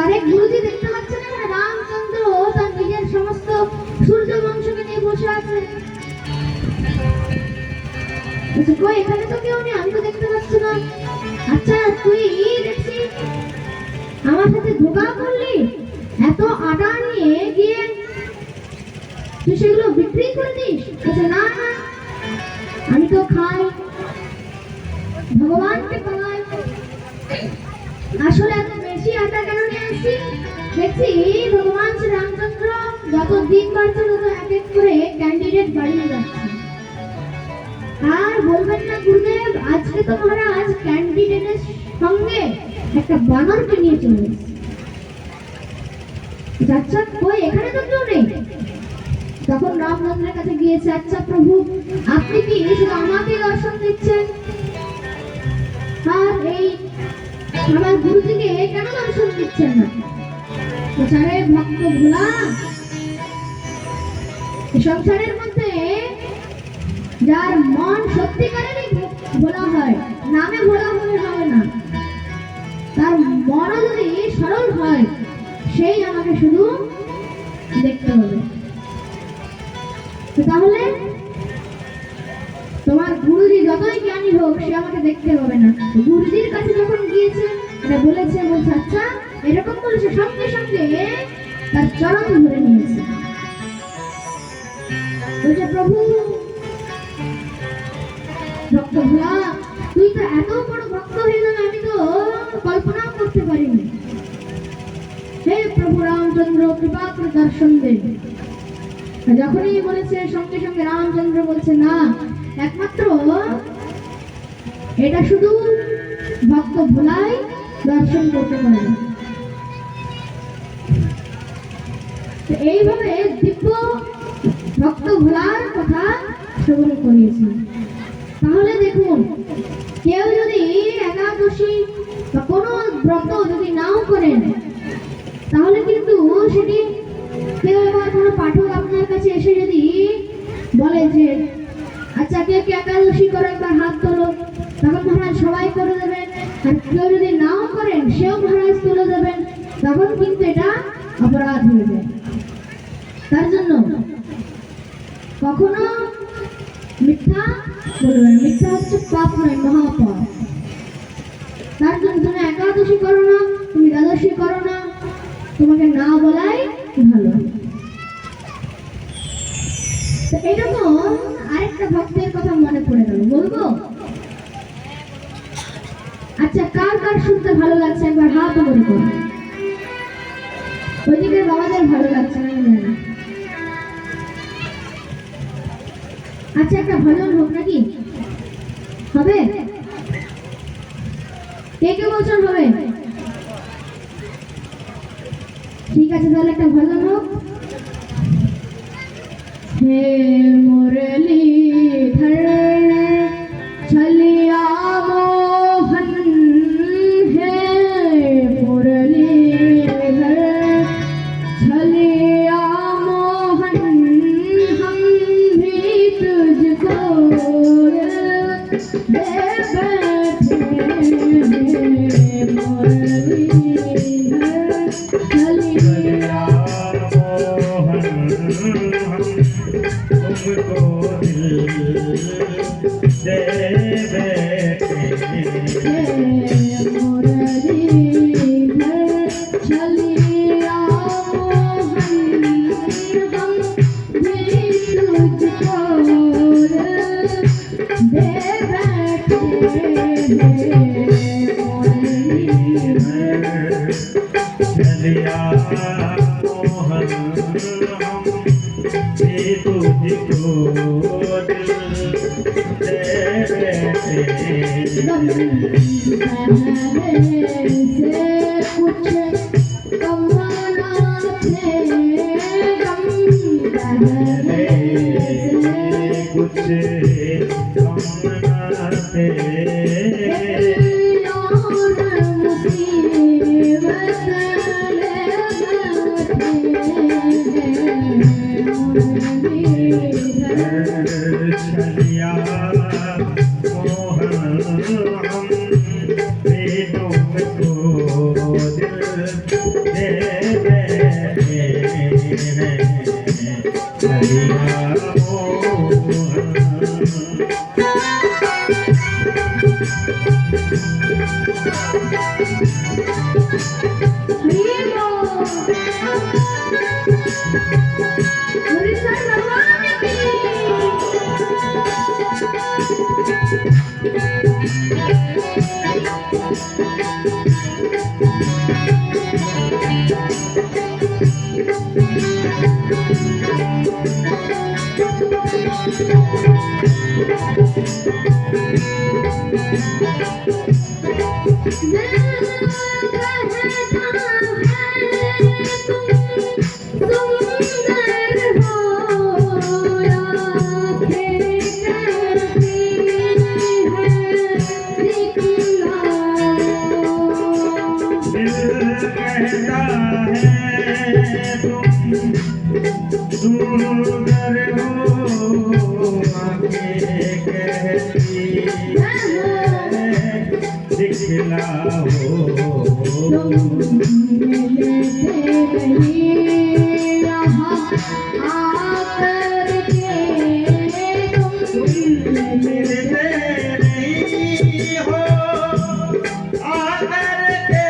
আরেক গুরুজি দেখতে পাচ্ছেন এখানে রামচন্দ্র তার নিজের সমস্ত সূর্য বংশকে নিয়ে বসে আছে। কই এখানে তো কেউ নেই, আমি তো দেখতে পাচ্ছি না। আচ্ছা তুই দেখছি আমার সাথে ধোঁকা করলি, এত আটা নিয়ে গিয়ে তুই সেগুলো বিক্রি করে দিস? আচ্ছা না না আমি তো খাই, ভগবানকে খাওয়াই। আসলে এত বেশি আটা কেন নিয়ে আসছি? দেখছি ভগবান শ্রী রামচন্দ্র যত দিন বাড়ছে তত এক এক করে ক্যান্ডিডেট বাড়িয়ে যাচ্ছে। আর বলবেন না গুরুদেব আজকে তো মহারাজ ক্যান্ডিডেটের সঙ্গে একটা বানরকে নিয়ে চলে এসেছে। আচ্ছা কই এখানে তো কেউ নেই, তখন রামচন্দ্রের কাছে গিয়েছে, আচ্ছা প্রভু, আপনি কি শুধু আমাকে দর্শন দিচ্ছেন, আর এই আমার গুরুজিকে কেন দর্শন দিচ্ছেন না? আরে ভক্ত ভোলা, সংসারের মধ্যে যার মন সত্যিকারেরই ভোলা হয়, নামে ভোলা হলে হবে না, তার মন যদি সরল হয়, সেই আমাকে শুধু দেখতে হবে। তাহলে তোমার গুরুজি যতই জ্ঞানী হোক, সে আমাকে দেখতে হবে না। গুরুজির কাছে যখন গিয়েছে, এটা বলছে আচ্ছা এরকম বলেছে, সঙ্গে সঙ্গে তার চরণ ধরে নিয়েছে, বলছে প্রভু ভক্ত ভোলা, তুই তো এত বড় ভক্ত হয়ে যাবে আমি তো কল্পনাও করতে পারিনি। হে প্রভু রামচন্দ্র, কৃপা করে দর্শন দেন। যখনই বলেছে, সঙ্গে সঙ্গে রামচন্দ্র বলছে, না, একমাত্র এটা শুধু ভক্ত ভোলাই দর্শন করতে পারে। এইভাবে দিব্য ভক্ত ভোলার কথা শ্রবণ করিয়েছে। তাহলে দেখুন, কেউ যদি একাদশী বা কোনো ব্রত যদি নাও করেন, তাহলে কিন্তু সেটি কেউ এবার কোনো পাঠক আপনার কাছে এসে যদি বলে যে আচ্ছা কে কে একাদশী করে একবার হাত তোলো, তখন মহারাজ সবাই করে দেবেন। আর কেউ যদি নাও করেন, সেও মহারাজ তুলে দেবেন, তখন কিন্তু এটা অপরাধ হয়ে যায়। তার জন্য কখনো মিথ্যা বলবেন, মিথ্যা হচ্ছে পাপ নয়, মহাপাপ। তার জন্য তুমি একাদশী করো না, তুমি দ্বাদশী করো না, তোমাকে না বলাই ভালো। তো এরকম আরেকটা ভক্তের কথা মনে পড়ে গেল, বলবো? আচ্ছা, কার কার শুনতে ভালো লাগছে একবার হাত করে করুন। ওইদিকে বাবাদের ভালো লাগছে না, জানি না। আচ্ছা, একটা ভজন হোক নাকি? হবে? কে কে বলছেন হবে? ঠিক আছে, তাহলে একটা ভজন হোক। হে মুরলীধর ছলিয়া মোহন, হে মুরলীধর ছলিया मोहन, हम भी तुझको दे बैठे, मुरलीधर छलिया मोहन, हम तुमको दिल दे बैठे, मुरलीधर छलिया मोहन, हम भी तुझको दे बैठे, मुरलीधर छलिया मोहन, हम भी तुझको दिल दे बैठे। से कुछ कमाना थे, गम पहले कुछ कम न थे, और मुसीबत ले बैठे, छलिया मोहन, हम भी तुमको दिल दे बैठे हैं, छलिया मोहन। सुंदर हो दिखलाओ मिलते नहीं यहाँ आकर के तुम मिलते नहीं हो आकर के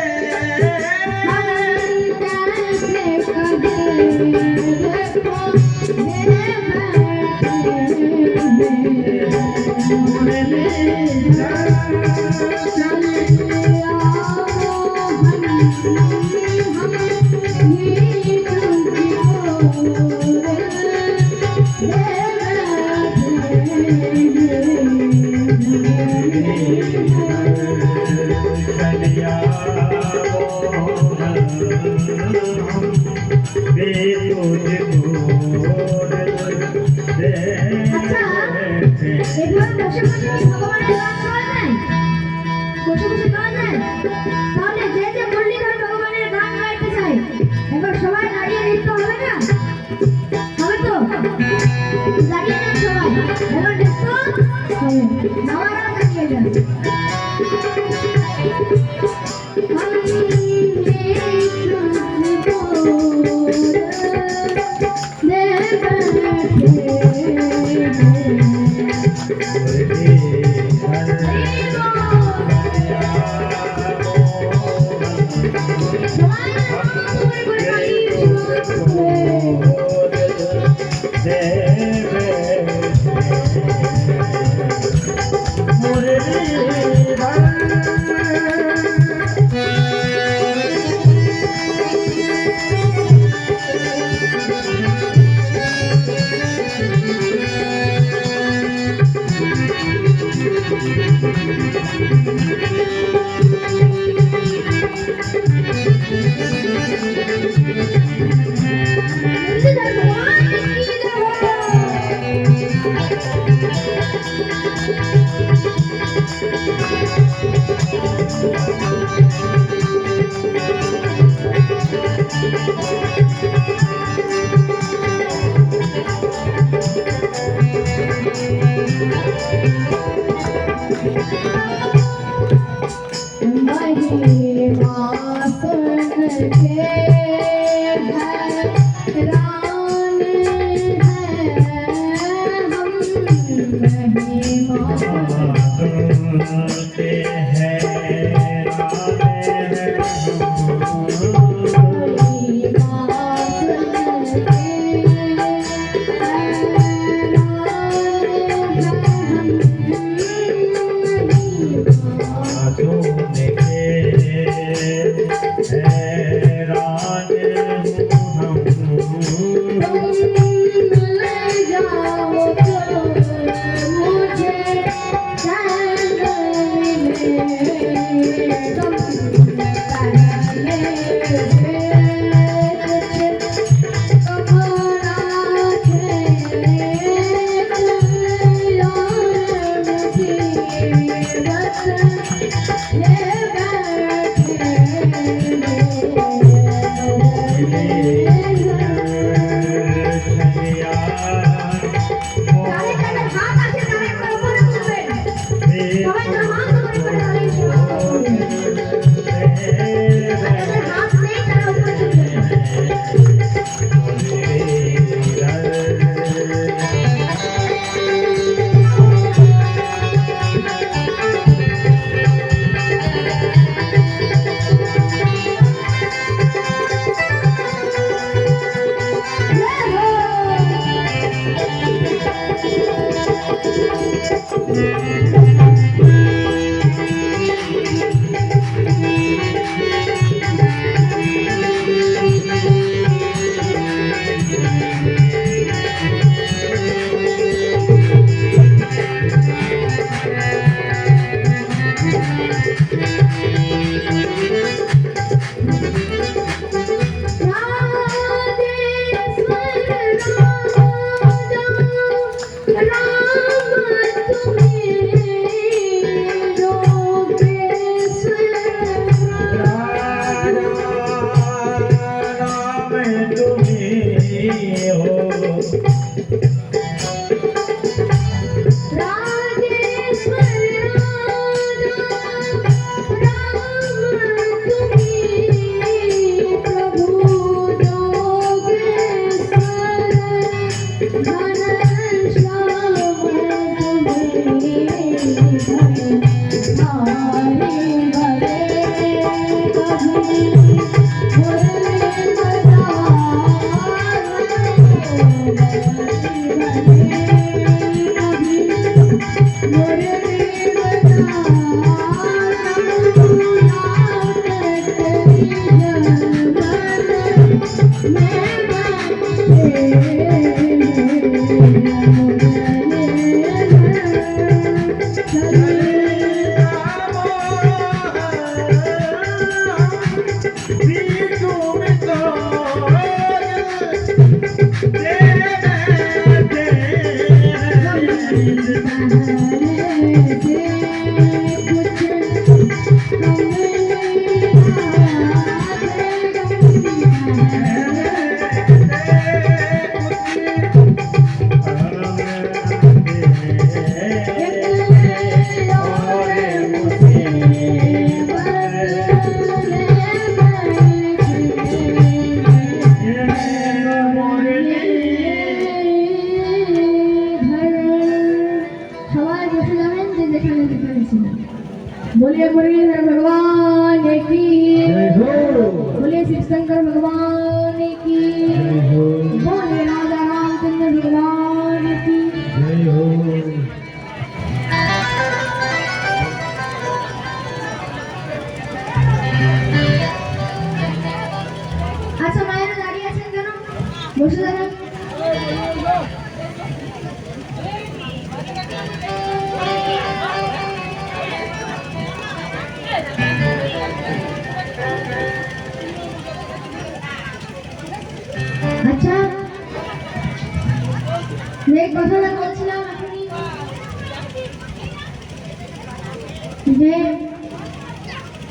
তাহলে যে যে মুরলীধর ভগবানের গান গাইতে চাই একবার সবাই দাঁড়িয়ে নৃত্য হবে না হবে তো দাঁড়িয়ে নেন সবাই এবার নৃত্য হবে নামারা দাঁড়িয়ে যান সবাই বসে যাবেন যে যেখানে যেখানে ছিলেন। बोलिए मुरलीधर भगवान की, बोलिए शिव शंकर भगवान की, बोलिए राजा रामचंद्र भगवान की। আচ্ছা মায়েরা দাঁড়িয়ে আছেন কেন? বসে যাবেন। আচ্ছা যে কথাটা বলছিলাম এখনই, যে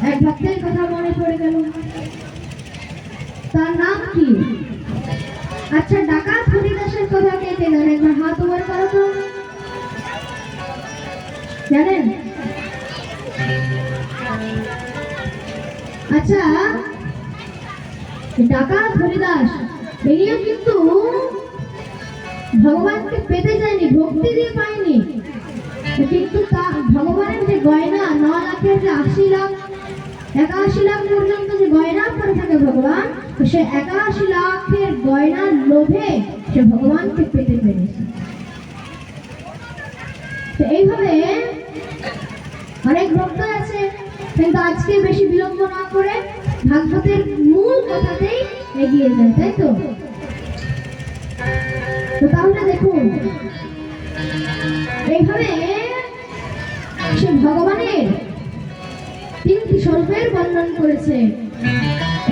এক ভক্তের কথা মনে পড়ে গেল, তার নাম কি? আচ্ছা ডাকাত হরিদাসের কথা কে কে জানেন? একবার হাত উপর করো তো। জানেন? আচ্ছা ডাকাত হরিদাস ইনিও কিন্তু ভগবানকে পেতে যায়নি, ভক্তি দিয়ে পায়নি, কিন্তু তা ভগবানের যে গয়না 9 লাখের যে 80 লাখ 81 লাখ পর্যন্ত যে গয়না করে থাকে ভগবান, তো সে 81 লাখের গয়নার লোভে সে ভগবানকে পেতে পেরেছে। তো এইভাবে অনেক ভক্ত আছে, কিন্তু আজকে বেশি বিলম্ব না করে ভাগবতের মূল কথাতেই এগিয়ে যায়, তাই তো? তাহলে দেখুন এইভাবে সে ভগবানের 3টি স্বরূপের বর্ণন করেছে,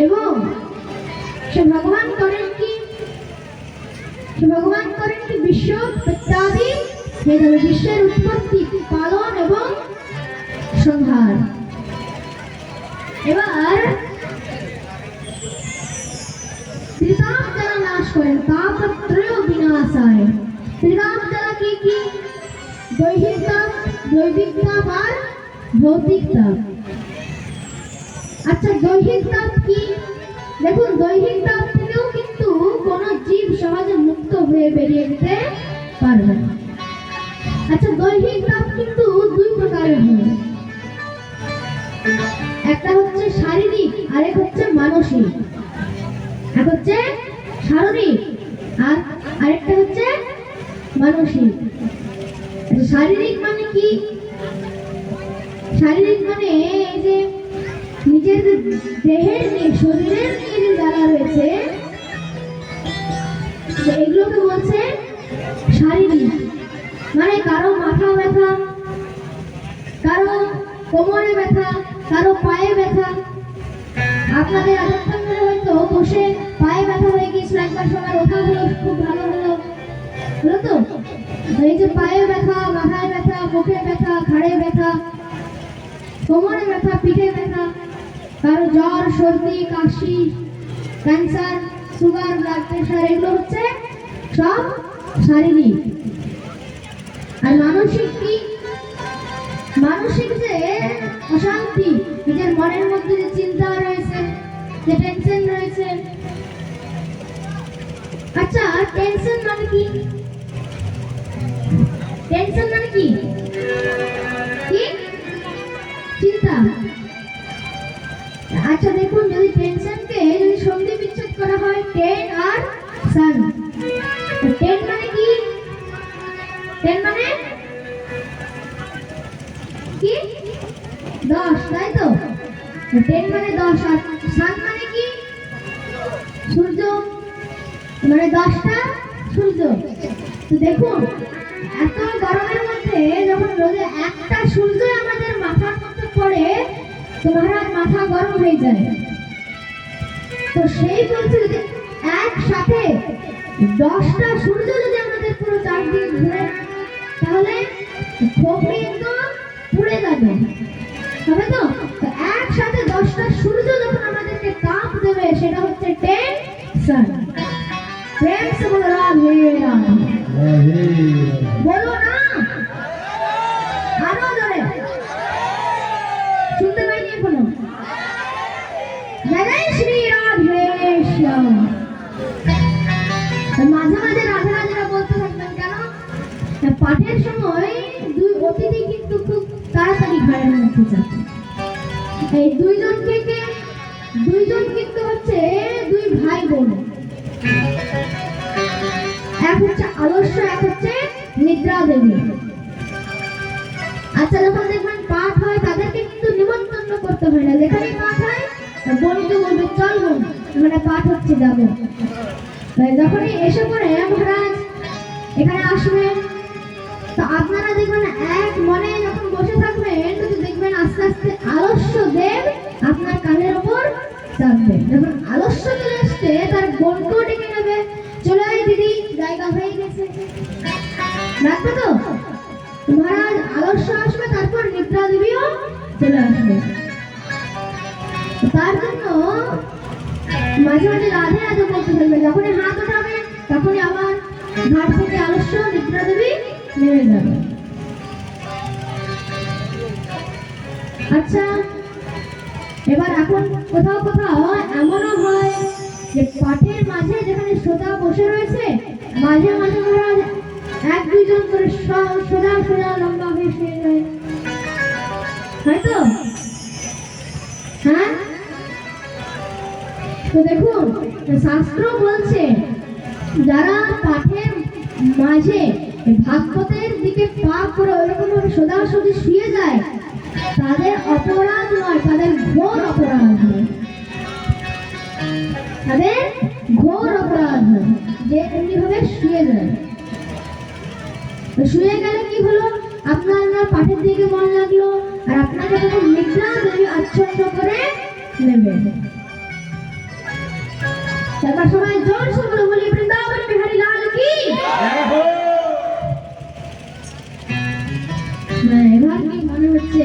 এবং সে ভগবান করেন কি? সে ভগবান করেন কি বিশ্ব প্রত্যাদি, বিশ্বের উৎপত্তি, পালন এবং সংহার। এবার ত্রিতাপ যারা নাশ করেন, তাপত্রয় বিনাশায়। ত্রিতাপ যারা কি কি? দৈহিক তাপ, জৈবিক তাপ আর ভৌতিক তাপ। আচ্ছা দৈহিক তাপ কি? দেখুন দৈহিক তাপ থেকেও কিন্তু কোনো জীব সহজে মুক্ত হয়ে বেরিয়ে যেতে পারবে না। আচ্ছা দৈহিক তাপ কিন্তু 2 প্রকারের হয়, একটা হচ্ছে শারীরিক, আরেক হচ্ছে মানসিক। এক হচ্ছে শারীরিক আর আরেকটা হচ্ছে মানসিক। আচ্ছা শারীরিক মানে কি? শারীরিক মানে এই যে নিজের দেহের নিয়ে, শরীরের নিয়ে যে জ্বালা রয়েছে, এগুলোকে বলছে শারীরিক। মানে কারো মাথা ব্যথা, কারো কোমরে ব্যথা, কারো পায়ে ব্যথা। আপনাদের আজকে হয়তো বসে পায়ে ব্যথা হয়ে গিয়েছিল, একবার সময় ওঠা হলো, খুব ভালো হলো, হলো তো? এই যে পায়ে ব্যথা, মাথায় ব্যথা, মুখে ব্যথা, ঘাড়ে ব্যথা, কোমরে ব্যথা, পিঠে ব্যথা, কারো জ্বর, সর্দি, কাশি, ক্যান্সার, সুগার, ব্লাড প্রেশার, এগুলো হচ্ছে সব শারীরিক। আর মানসিক কি? মানসিক যে অশান্তি, নিজের মনের মধ্যে যে চিন্তা রয়েছে, যে টেনশন রয়েছে। আচ্ছা টেনশন মানে কি? টেনশন মানে কি? কি? চিন্তা। আচ্ছা দেখুন যদি টেনশনকে যদি সন্ধি বিচ্ছেদ করা হয়, টেন আর সান। টেন মানে কি? টেন মানে কি? 10, তাই তো? টেন মানে 10, আর সান মানে কি? সূর্য, মানে 10টা সূর্য। তো দেখুন এত গরমের মধ্যে যখন রোদে একটা সূর্য আমাদের মাথার মধ্যে পড়ে, তো মহারাজ মাথা গরম হয়ে যায়। তো সেই বলছে যদি একসাথে 10টা সূর্য যদি আমাদের পুরো চারদিক ঘুরে, তাহলে হলে খোপড়ি একদম পুড়ে যাবে, হবে তো? তো একসাথে 10টা সূর্য যখন আমাদেরকে তাপ দেবে সেটা হচ্ছে টেনশন। প্রেম সে বলো রাধে রাধে, বলো না আরো জোরে, শুনতে পাইনি এখনো? জয় শ্রী রাধে শ্যাম। মাঝে মাঝে রাধে রাধেরা বলতে থাকবেন, কেন? পাঠের সময় দুই অতিথি কিন্তু খুব তাড়াতাড়ি ঘরের মধ্যে যাচ্ছে। এই দুইজন কিন্তু হচ্ছে দুই ভাই বোন, এক হচ্ছে আলস্য, এক হচ্ছে নিদ্রা দেবী। আচ্ছা, যখন দেখবেন পাঠ হয় তাদেরকে কিন্তু নিমন্ত্রণ করতে হয় না, যেখানেই পাঠ হয় বোনকে বলবে চল বোন এখানে পাঠ হচ্ছে যাবো। যখনই এসে পড়ে মহারাজ এখানে আসবেন, তো আপনারা দেখবেন এক মনে যখন বসে থাকবেন তো দেখবেন আস্তে আস্তে আলস্য দেব আপনার কানের ওপর চাপবে। যখন আলস্য চলে আসছে তার বোনকেও ডেকে নেবে, চলে আয় দিদি জায়গা হয়ে গেছে, রাখবে তো? মহারাজ আলস্য আসবে, তারপর নিদ্রা দেবীও চলে আসবে। তার জন্য মাঝে মাঝে রাধে রাধে বলতে থাকবে, যখনই হাত উঠাবে তখনই আবার ঘাট থেকে আলস্য নিদ্রা দেবী নেমে যাবে। আচ্ছা, এবার এখন কোথাও কোথাও এমনও হয় যে পাঠের মাঝে যেখানে শ্রোতা বসে রয়েছে মাঝে মাঝে মহারাজ এক দুইজন করে সোজা সোজা লম্বা হয়ে শুয়ে যায়, হয়তো? হ্যাঁ, তো দেখুন শাস্ত্র বলছে যারা পাঠের মাঝে ভাগবতের দিকে পা করে ওরকম ভাবে সোজাসুজি শুয়ে যায় তাদের অপরাধ নয়, তাদের ঘোর অপরাধ হয়, তাদের ঘোর অপরাধ হয় যে এমনি ভাবে শুয়ে যায়। শুয়ে গেলে কি হলো, আপনার পাঠের দিকে মন লাগলো আর আপনাকে তখন নিদ্রা দেবী আচ্ছন্ন করে নেবে। তারপর সবাই জোর সরে বলি বৃন্দাবন বিহারী লাল কি। এবার কি মনে হচ্ছে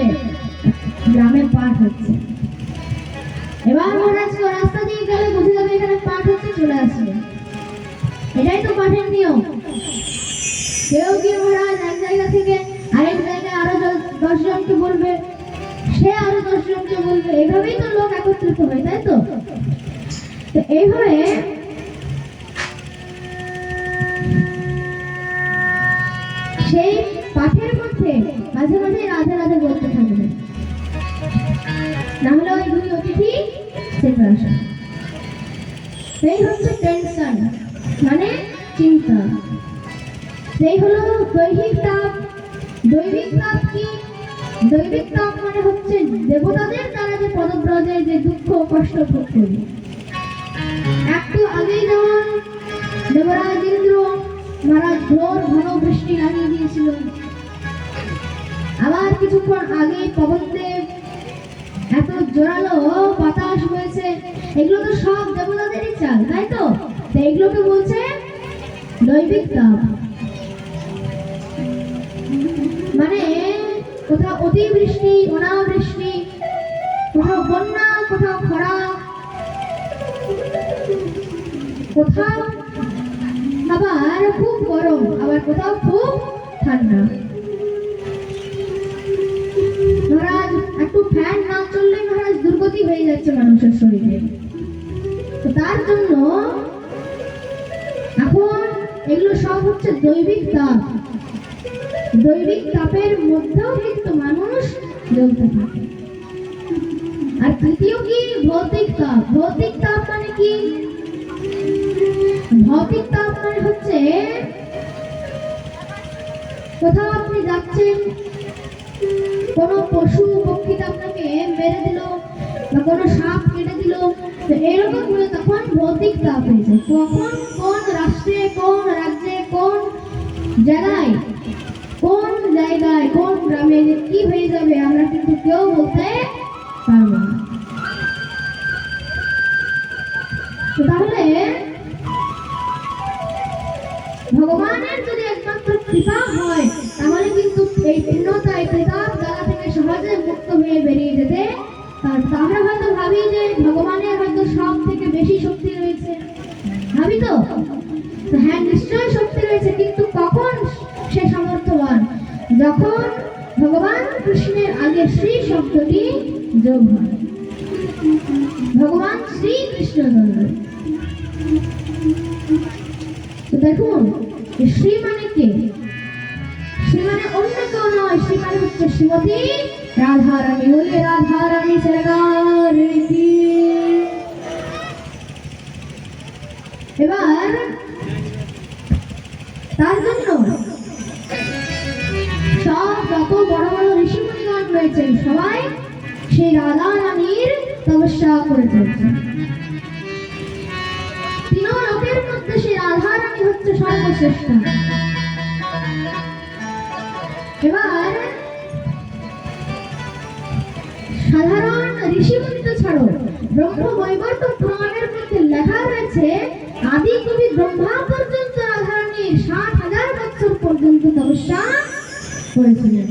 গ্রামে পাঠ হচ্ছে? এবার মহারাজ রাস্তা দিয়ে গেলে বুঝে যাবে এখানে পাঠ হচ্ছে, চলে আসবে। এটাই তো পাঠের নিয়ম। কেউ কি মহারাজ এক জায়গা থেকে আরেক জায়গায় আরো 10 জনকে বলবে, সে আরো 10 জনকে বলবে, এভাবেই তো লোক একত্রিত হয়, তাই তো? তো এইভাবে সেই পাঠের মধ্যে মাঝে মাঝে রাধে রাধে বলতে থাকবে, না হলে ওই দুই অতিথি চেপে আসে। সেই হচ্ছে টেনশন, মানে চিন্তা। সেই হলো দৈহিক তাপ। দৈবিক তাপ কি? দৈবিক তাপ মানে হচ্ছে দেবতাদের দ্বারা যে পদব্রজে যে দুঃখ কষ্ট ভোগ করি। একটু আগেই যেমন দেবরাজ ইন্দ্র মহারাজ ঘোর ঘন বৃষ্টি লাগিয়ে দিয়েছিল, আবার কিছুক্ষণ আগে পবনদেব এত জোরালো বাতাস হয়েছে, এগুলো তো সব দেবতাদেরই চাল, তাই তো? এগুলোকে বলছে দৈবিক তাপ। মানে কোথাও অতিবৃষ্টি, অনাবৃষ্টি, কোথাও বন্যা, কোথাও খরা, কোথাও আবার খুব গরম, আবার কোথাও খুব ঠান্ডা। মহারাজ একটু ফ্যান না চললে মহারাজ দুর্গতি হয়ে যাচ্ছে মানুষের শরীরে। তো তার জন্য এখন এগুলো সব হচ্ছে দৈবিক তাপ। দৈবিক তাপের মধ্যেও কিন্তু মানুষ জ্বলতে থাকে। আর তৃতীয় কি? ভৌতিক তাপ। ভৌতিক তাপ মানে কি? ভৌতিক তাপ মানে হচ্ছে কোথাও আপনি যাচ্ছেন, কোনো পশু পক্ষীটা আপনাকে মেরে দিল বা কোনো সাপ কেটে দিল, তো এরকম হলে তখন ভৌতিক তাপ হয়েছে। কখন কোন রাষ্ট্রে, কোন রাজ্যে, কোন জায়গায়, কোন জায়গায়, কোন গ্রামে কি হয়ে যাবে আমরা কিন্তু কেউ বলতে পারবো না। তাহলে ভগবানের যদি একমাত্র কৃপা হয় তাহলে তখন ভগবান কৃষ্ণের আগে শ্রী শব্দটি যোগ হয়, ভগবান শ্রীকৃষ্ণ ধরল। তো দেখুন শ্রী মানে কে? শ্রী মানে অন্য কেউ নয়, শ্রী মানে হচ্ছে শ্রীমতী রাধারানী। বলে রাধারানী সরকার কি। এবার তার জন্য সব যত বড় বড় ঋষিমুনিগণ রয়েছে সবাই সেই রাধা রানীর তপস্যা করে চলছে। তিন লোকের মধ্যে সেই রাধা রানী হচ্ছে সর্বশ্রেষ্ঠ। এবার সাধারণ ঋষিমুনি তো ছাড়ো, ব্রহ্ম বৈবর্ত পুরাণের মধ্যে লেখা রয়েছে আদি কবি ব্রহ্মা পর্যন্ত রাধারানীর 60,000 বছর পর্যন্ত তপস্যা করেছিলেন।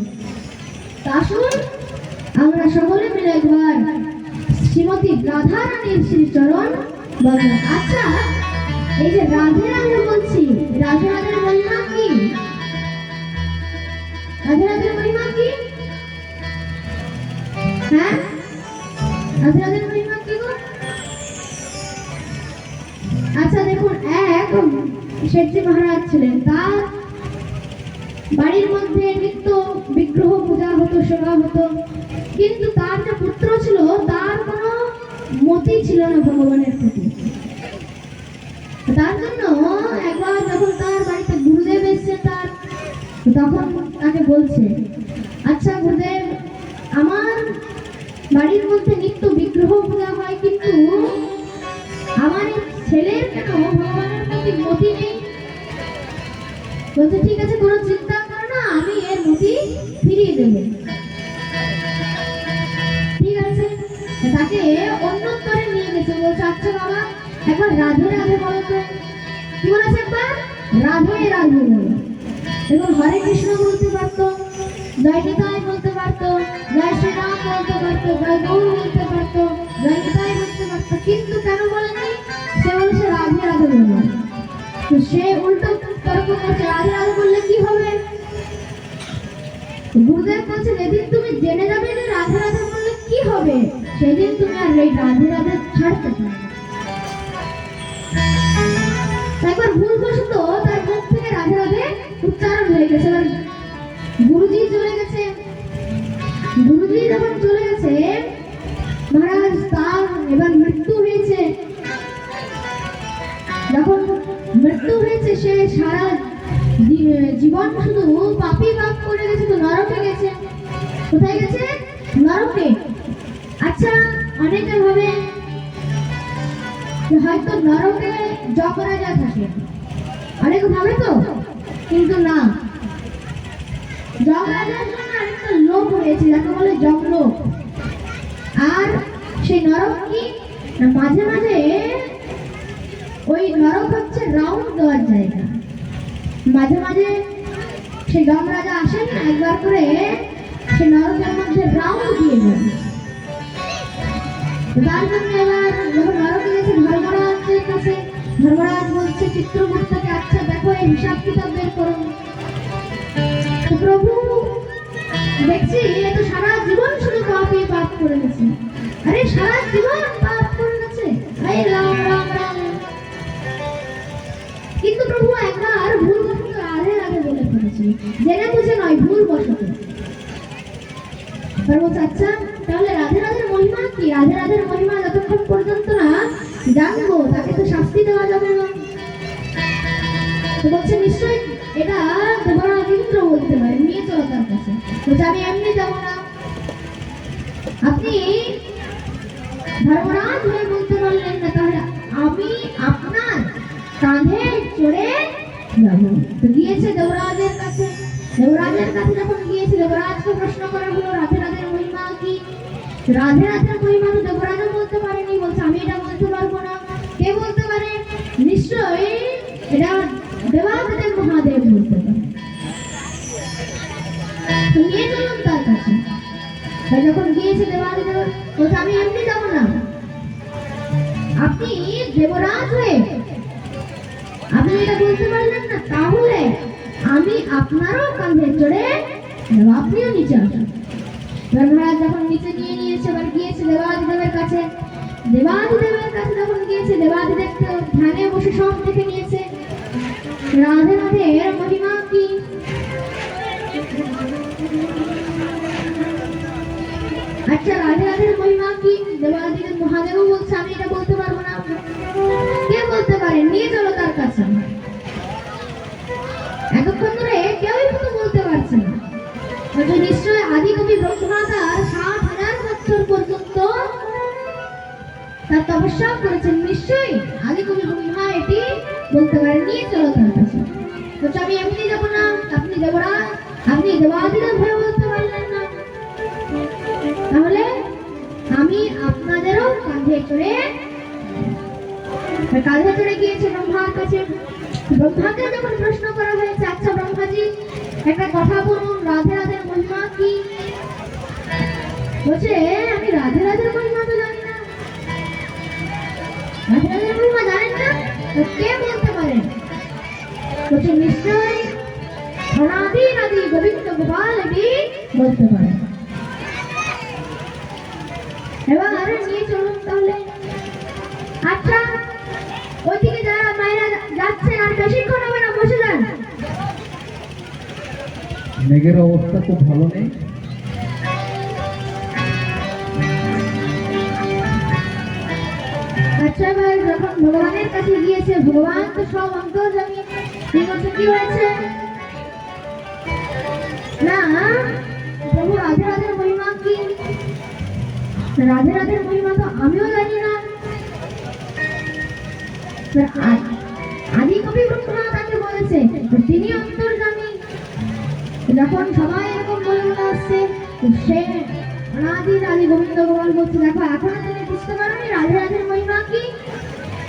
আসুন আমরা সকলে মিলে একবার শ্রীমতী রাধারানীর শ্রীচরণ বলবেন। আচ্ছা, এই যে রাধে রাধে বলছি, রাধে রাধের মহিমা কি? রাধে রাধের মহিমা কি? হ্যাঁ, রাধে রাধের মহিমা কি গো? আচ্ছা দেখুন, এক শেঠজি মহারাজ ছিলেন, তার বাড়ির মধ্যে নিত্য বিগ্রহ পূজা হতো, সেবা হতো, কিন্তু তার যে পুত্র ছিল তার কোনো মতি ছিল না ভগবানের প্রতি। তার জন্য একবার যখন তার বাড়িতে গুরুদেব এসছে, তখন তাকে বলছে, আচ্ছা গুরুদেব, আমার বাড়ির মধ্যে নিত্য বিগ্রহ পূজা হয়, কিন্তু আমার ছেলের কেন ভগবানের প্রতি মতি নেই? বলছে ঠিক আছে, কোনো চিন্তা করো না, আমি এর মতি ফিরিয়ে দেব। ঠিক আছে, তাকে অন্যত্তরে নিয়ে গেছে। বলছে আচ্ছা বাবা, একবার রাধে রাধে বলো তো। কি বলেছে? একবার রাধে রাধে বলো। এবং হরে কৃষ্ণ বলতে পারতো, জয় নিতাই বলতে পারতো, জয় শ্রীরাম বলতে পারতো, জয় গৌর বলতে পারতো, জয় নিতাই বলতে পারতো, কিন্তু কেন বলেনি? সে বলেছে রাধে রাধে বলবো। তো সে উল্টো তর্ক করছে, রাধে রাধে বললে কি হবে? গুরুদেব বলছে, যেদিন তুমি জেনে যাবে যে রাধে রাধে বললে কি হবে, সেদিন তুমি আর এই রাধে রাধে ছাড়তে পারবে। একবার ভুলবশত তার মুখ থেকে রাধে রাধে উচ্চারণ হয়ে গেছে। গুরুজি চলে গেছে। গুরুজি যখন চলে গেছে, মহারাজ তার এবার মৃত্যু হয়েছে। যখন মৃত্যু হয়েছে, সে সারা জীবন শুধু পাপী পাপ করে গেছে, তো নরকে গেছে। কোথায় গেছে? নরকে। আচ্ছা, অনেকে ভাবে হয়তো নরকে যমরাজা থাকে, অনেকে ভাবে তো, কিন্তু না, যমরাজার জন্য আরেকটা লোক রয়েছে যাকে বলে যমলোক। আর সেই নরক কি, মাঝে মাঝে ওই নরক হচ্ছে রাউন্ড দেওয়ার জায়গা। মাঝে মাঝে সেই যমরাজা আসেন না, একবার করে সে নরকের মধ্যে রাউন্ড দিয়ে দেন। তার জন্য এবার যখন নরকে গেছে ধর্মরাজের কাছে, ধর্মরাজ বলছে চিত্রগুপ্তকে, আচ্ছা দেখো এই হিসাব কিতাব বের করুন। তো প্রভু দেখছি এ তো সারা জীবন শুধু পাপই পাপ করে গেছে। আরে সারা জীবন পাপ করে গেছে, এই রাম রাম রাম। কিন্তু প্রভু একবার ভুল বশত রাধে রাধে বলে ফেলেছে, জেনে বুঝে নয়, ভুল বশত। বলছে আচ্ছা, তাহলে রাধে রাধের মহিমা কি? রাধে রাধের মহিমা যতক্ষণ পর্যন্ত না জানবো, তাকে তো শাস্তি দেওয়া যাবে না। তো বলছে নিশ্চয়ই এটা দেবরাজ ইন্দ্র বলতে পারে, নিয়ে চলো তার কাছে। বলছে আমি এমনি যাবো না, আপনি ধর্মরাজ হয়ে বলতে পারলেন না, তাহলে আমি আপনার কাঁধে চড়ে যাবো। তো গিয়েছে দেবরাজের কাছে। দেবরাজের কাছে যখন গিয়েছে, দেবরাজকে প্রশ্ন করা হলো রাধে রাধের মহিমা কি? রাধে রাধের মহিমা তো দেবরাজও বলতে পারেনি। বলছে আমি এটা বলতে পারবো না। কে বলতে পারে? নিশ্চয়ই এটা দেবাদেব মহাদেব বলতে পারে। তো নিয়ে চলুন তার কাছে। তাই যখন গিয়েছে দেবাদেব, বলছে আমি এমনি যাবো না, আপনি দেবরাজ হয়ে আপনি এটা বলতে পারলেন না, তাহলে আমি আপনারও কাঁধে চড়ে এবার আপনিও নিচে আসুন। ধর্মরাজ যখন নিচে নিয়ে নিয়েছে, এবার গিয়েছে দেবাদিদেবের কাছে। দেবাদিদেবের কাছে যখন গিয়েছে, দেবাদিদেব তো ধ্যানে বসে সব দেখে নিয়েছে। রাধে রাধে এর মহিমা কি? আচ্ছা, রাধে রাধের মহিমা কি? দেবাদিদেব মহাদেবও বলছে আমি এটা বলতে পারবো না। কে বলতে পারে? নিয়ে চলো তার কাছে। এতক্ষণ ধরে কেউই কিন্তু বলতে পারছে না। বলছে নিশ্চয় আদিকবি ব্রহ্মা তার 60,000 বছর পর্যন্ত তার তপস্যা করেছেন, নিশ্চয়ই আদিকবি ব্রহ্মা এটি বলতে পারেন। নিয়ে চলো তার কাছে। বলছে আমি এমনি যাবো না, আপনি দেবরাজ, আপনি দেবাদিদেব হয়ে বলতে পারলেন না, তাহলে আমি আপনাদেরও কাঁধে চড়ে গিয়েছে ব্রহ্মার কাছে। ব্রহ্মাকে যখন প্রশ্ন করা হয়েছে, আচ্ছা ব্রহ্মাজি একটা কথা বলুন, রাধে রাধের মহিমা কি? বলছে আমি রাধে রাধের মহিমা তো জানি না। রাধে রাধের মহিমা জানেন না? তো কে বলতে পারেন? বলছে নিশ্চয় অনাদি আদি গোবিন্দ গোপাল এটি বলতে পারেন। এবার নিয়ে চলুন তাহলে। আচ্ছা, ওইদিকে যারা মায়েরা যাচ্ছে আর বেশিক্ষণ হবে না, বসে যান। মেঘের অবস্থা তো ভালো নেই। আচ্ছা, এবার যখন ভগবানের কাছে গিয়েছে, ভগবান তো সব অন্তর্যামী, কি বলছে কি হয়েছে না? প্রভু রাধে রাধের মহিমা কি? রাধে রাধের মহিমা তো আমিও জানি না। আদিকবি ব্রহ্মা তাকে বলেছে, তিনি অন্তর্যামী। যখন সবাই এরকম বলে আসছে, সে অনাদির আদি গোবিন্দ গোপাল বলছে দেখো এখনো তুমি বুঝতে পারোনি রাধে রাধের মহিমা কি?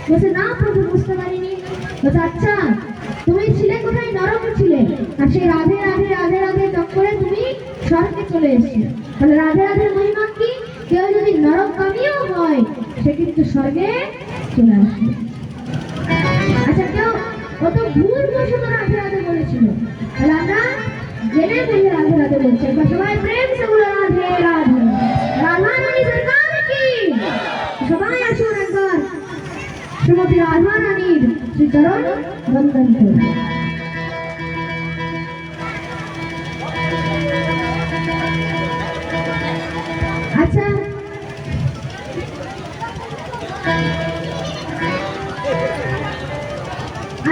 বলছে না প্রভু, বুঝতে পারিনি। বলছে আচ্ছা, তুমি ছিলে কোথায়? নরকে ছিলে, আর সেই রাধে রাধে রাধে রাধে চক্করে তুমি স্বর্গে চলে এসেছিলে। তাহলে রাধে রাধের মহিমা কি? কেউ যদি নরকগামীও হয়, সে কিন্তু স্বর্গে চলে আসবে। আচ্ছা, কেউ কত ভুল বসত রাধে রাধে বলেছিল, তাহলে আমরা জেনে বুঝে রাধে রাধে বলছি। এবার সবাই প্রেম সে বলে রাধে রাধে, রাধা রানী সরকার কি? সবাই আসুন একবার শ্রীমতী রাধা রানীর শ্রীচরণ বন্দন করুন। আচ্ছা,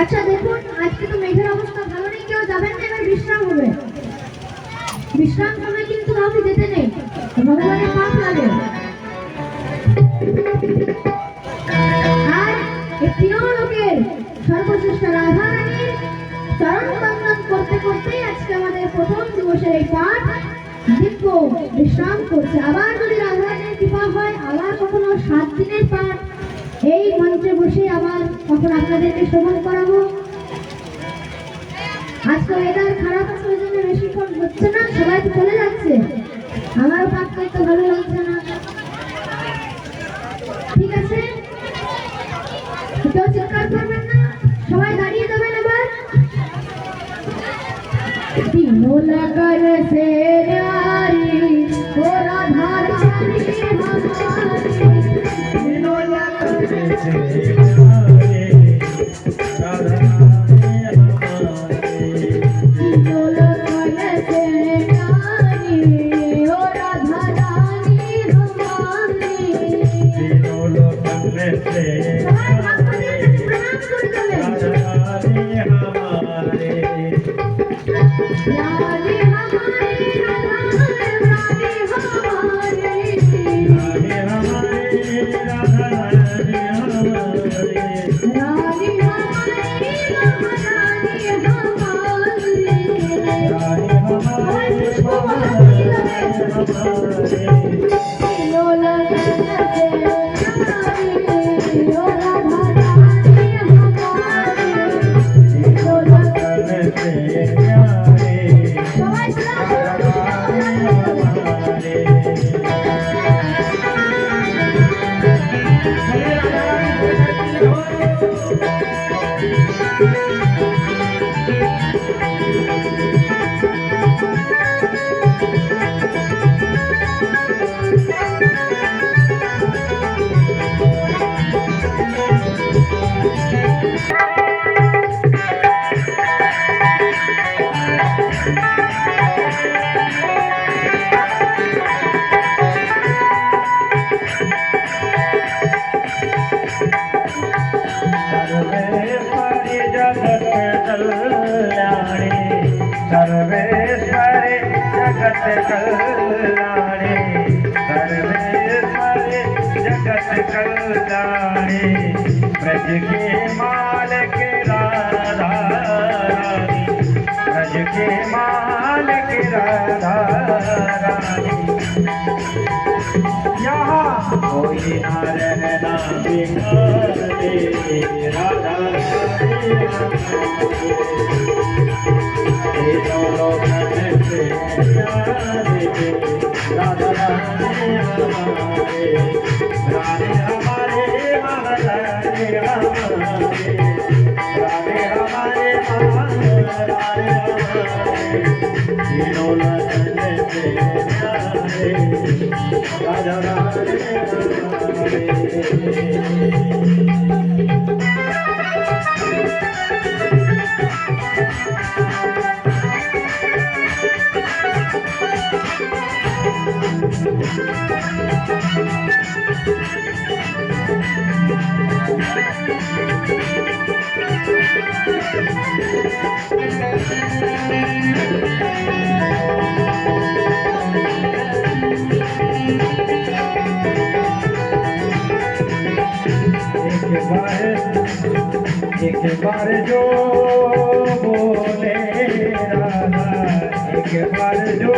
আচ্ছা দেখুন, আজকে তো মেঘের অবস্থা ভালো নেই, কেউ যাবেন না, এবার বিশ্রাম হবে। বিশ্রাম সময় কিন্তু কাউকে যেতে নেই, ভগবানের পাপ লাগে। আর এই তিন লোকের সর্বশ্রেষ্ঠ রাধা রানীর চরণ বন্দন করতে করতেই আজকে আমাদের প্রথম দিবসের এই পাঠ দিব্য বিশ্রাম করছে। আবার যদি রাধা রানীর কৃপা হয়, আবার কখনো 7 দিনের পাঠ এই মঞ্চে বসে আবার কখন আপনাদেরকে শ্রবণ করাবো। আজকে ওয়েদার খারাপ আছে, ওই জন্য বেশিক্ষণ হচ্ছে না, সবাই তো চলে যাচ্ছে। আমারও পাঠ করতে ভালো লাগছে না। ঠিক আছে, কেউ চিৎকার করবেন না, সবাই দাঁড়িয়ে যাবেন। এবার तीनों लगन से न्यारी ओ राधा रानी हमारी, तीनों लगन से न्यारी राधा रानी हमारी, तीनों लगन से न्यारी ओ राधा रानी हमारी, तीनों लगन से जगत कल्याणे सर्वेश्वर जगत कल्याणे ब्रज के मालिक राधा रानी ब्रज के मालिक राधा रानी यहाँ कोई ना रहना बेकार राधा रानी दोनों से राधा रानी राधे हमारे महारानी राधे हमारे महारानी तीनों से राधा रानी एक बार जो बोले राधा एक बार जो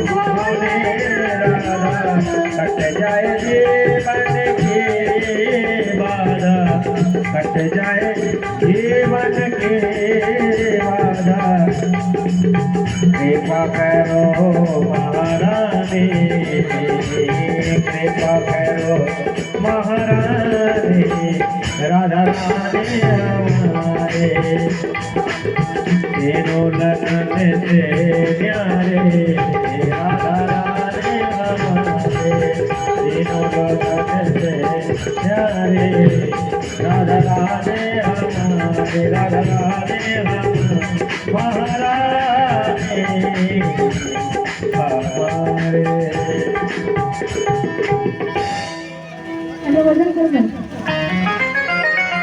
बोले राधा कट जाए जीवन की बाधा कट जाए जीवन की बाधा कृपा करो महारानी कृपा करो महारानी राधा रानी हमारे तीनों लगन से प्यारे राधा रानी हमारे तीनों लगन से प्यारे राधा रानी हमारे राधा रानी महारानी हमारे ভজন করবেন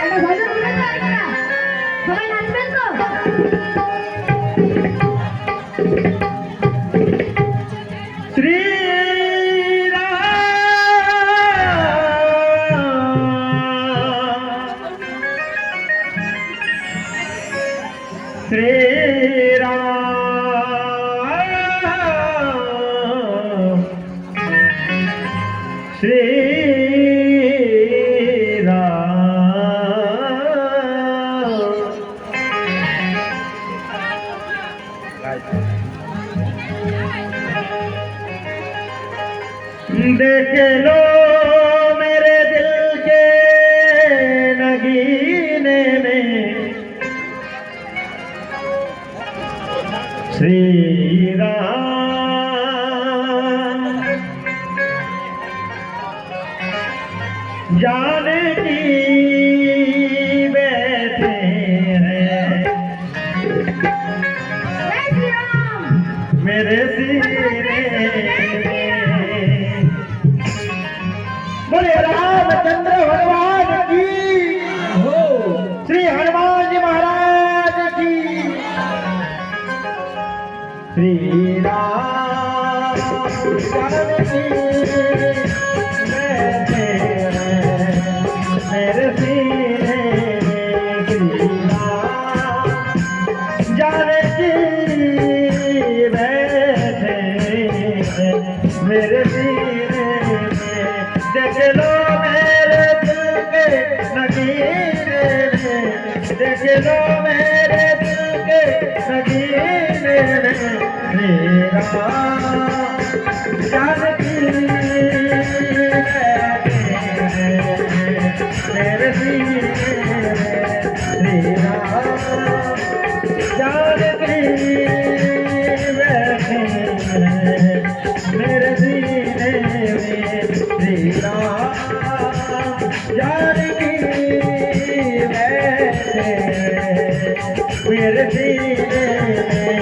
একটা ভজন করবেন তো আপনারা সবাই নাচবেন তো श्री देख लो मेरे दिल के नगीने में श्री राम जानकी बैठे हैं मेरे सीने बोले रामचंद्र भगवान की हो श्री हनुमान जी महाराज की श्री राम जानकी बैठे हैं मेरे सीने श्री राम जानकी बैठे हैं मेरे सीने देख लो मेरे दिल के नगीने में देख लो मेरे दिल के नगीने में मेरा जानकी बैठे हैं मेरे सीने में मेरा जानकी बैठे हैं मेरे सीने में श्री राम जानकी बैठे मेरे सीने में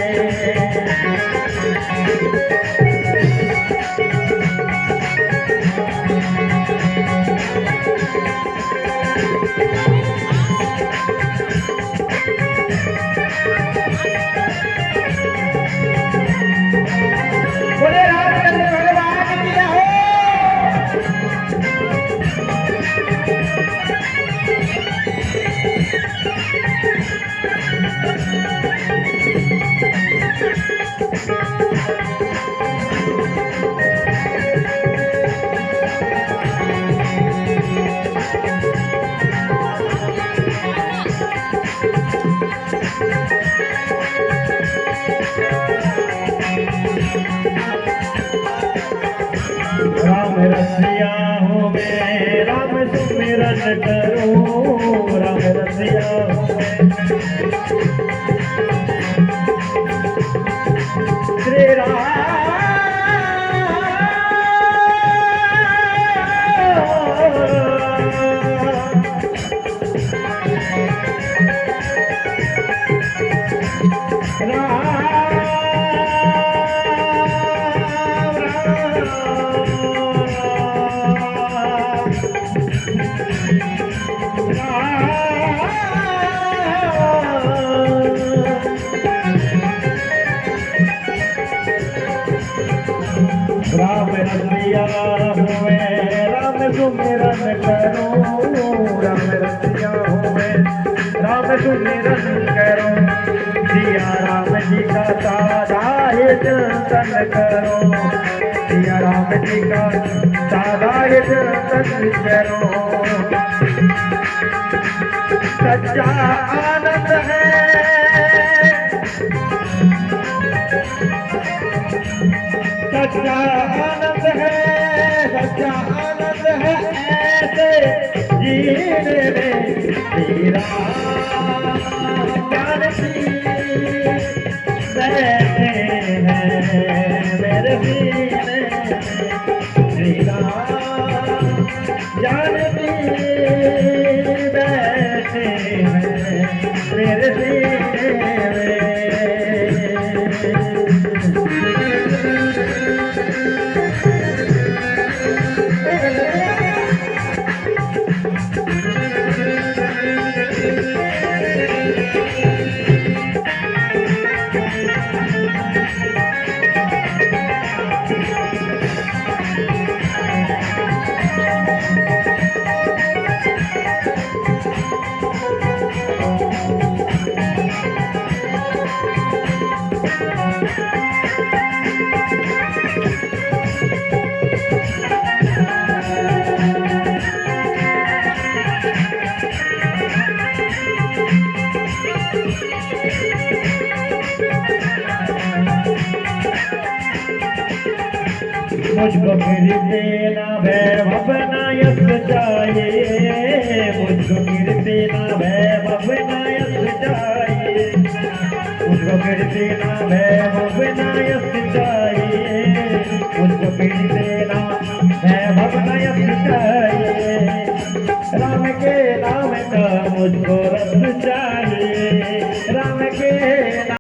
राम रसिया हूँ मैं, राम सुमिरन करूँ, राम रसिया हूँ मैं। श्री राम रसिया हूँ मैं, राम सुमिरन करूँ, राम रसिया हूँ मैं, राम सुमिरन करूँ। सिया राम जी का सादा ये चिंतन करो, सिया राम जी का सादा ये चिंतन करो। सच्चा आनंद है, सच्चा आनंद है, सच्चा आनंद है ऐसे जीने में। श्री राम जानती बैठे हैं मेरे सीने में, श्री राम जानती बैठे हैं मेरे सीने में। मुझको फिर देना वैभव ना यश चाहिए, मुझको फिर देना वैभव ना यश चाहिए, मुझको फिर देना वैभव ना यश चाहिए, मुझको फिर देना वैभव ना यश चाहिए। राम के नाम का मुझको रस चाहिए, राम के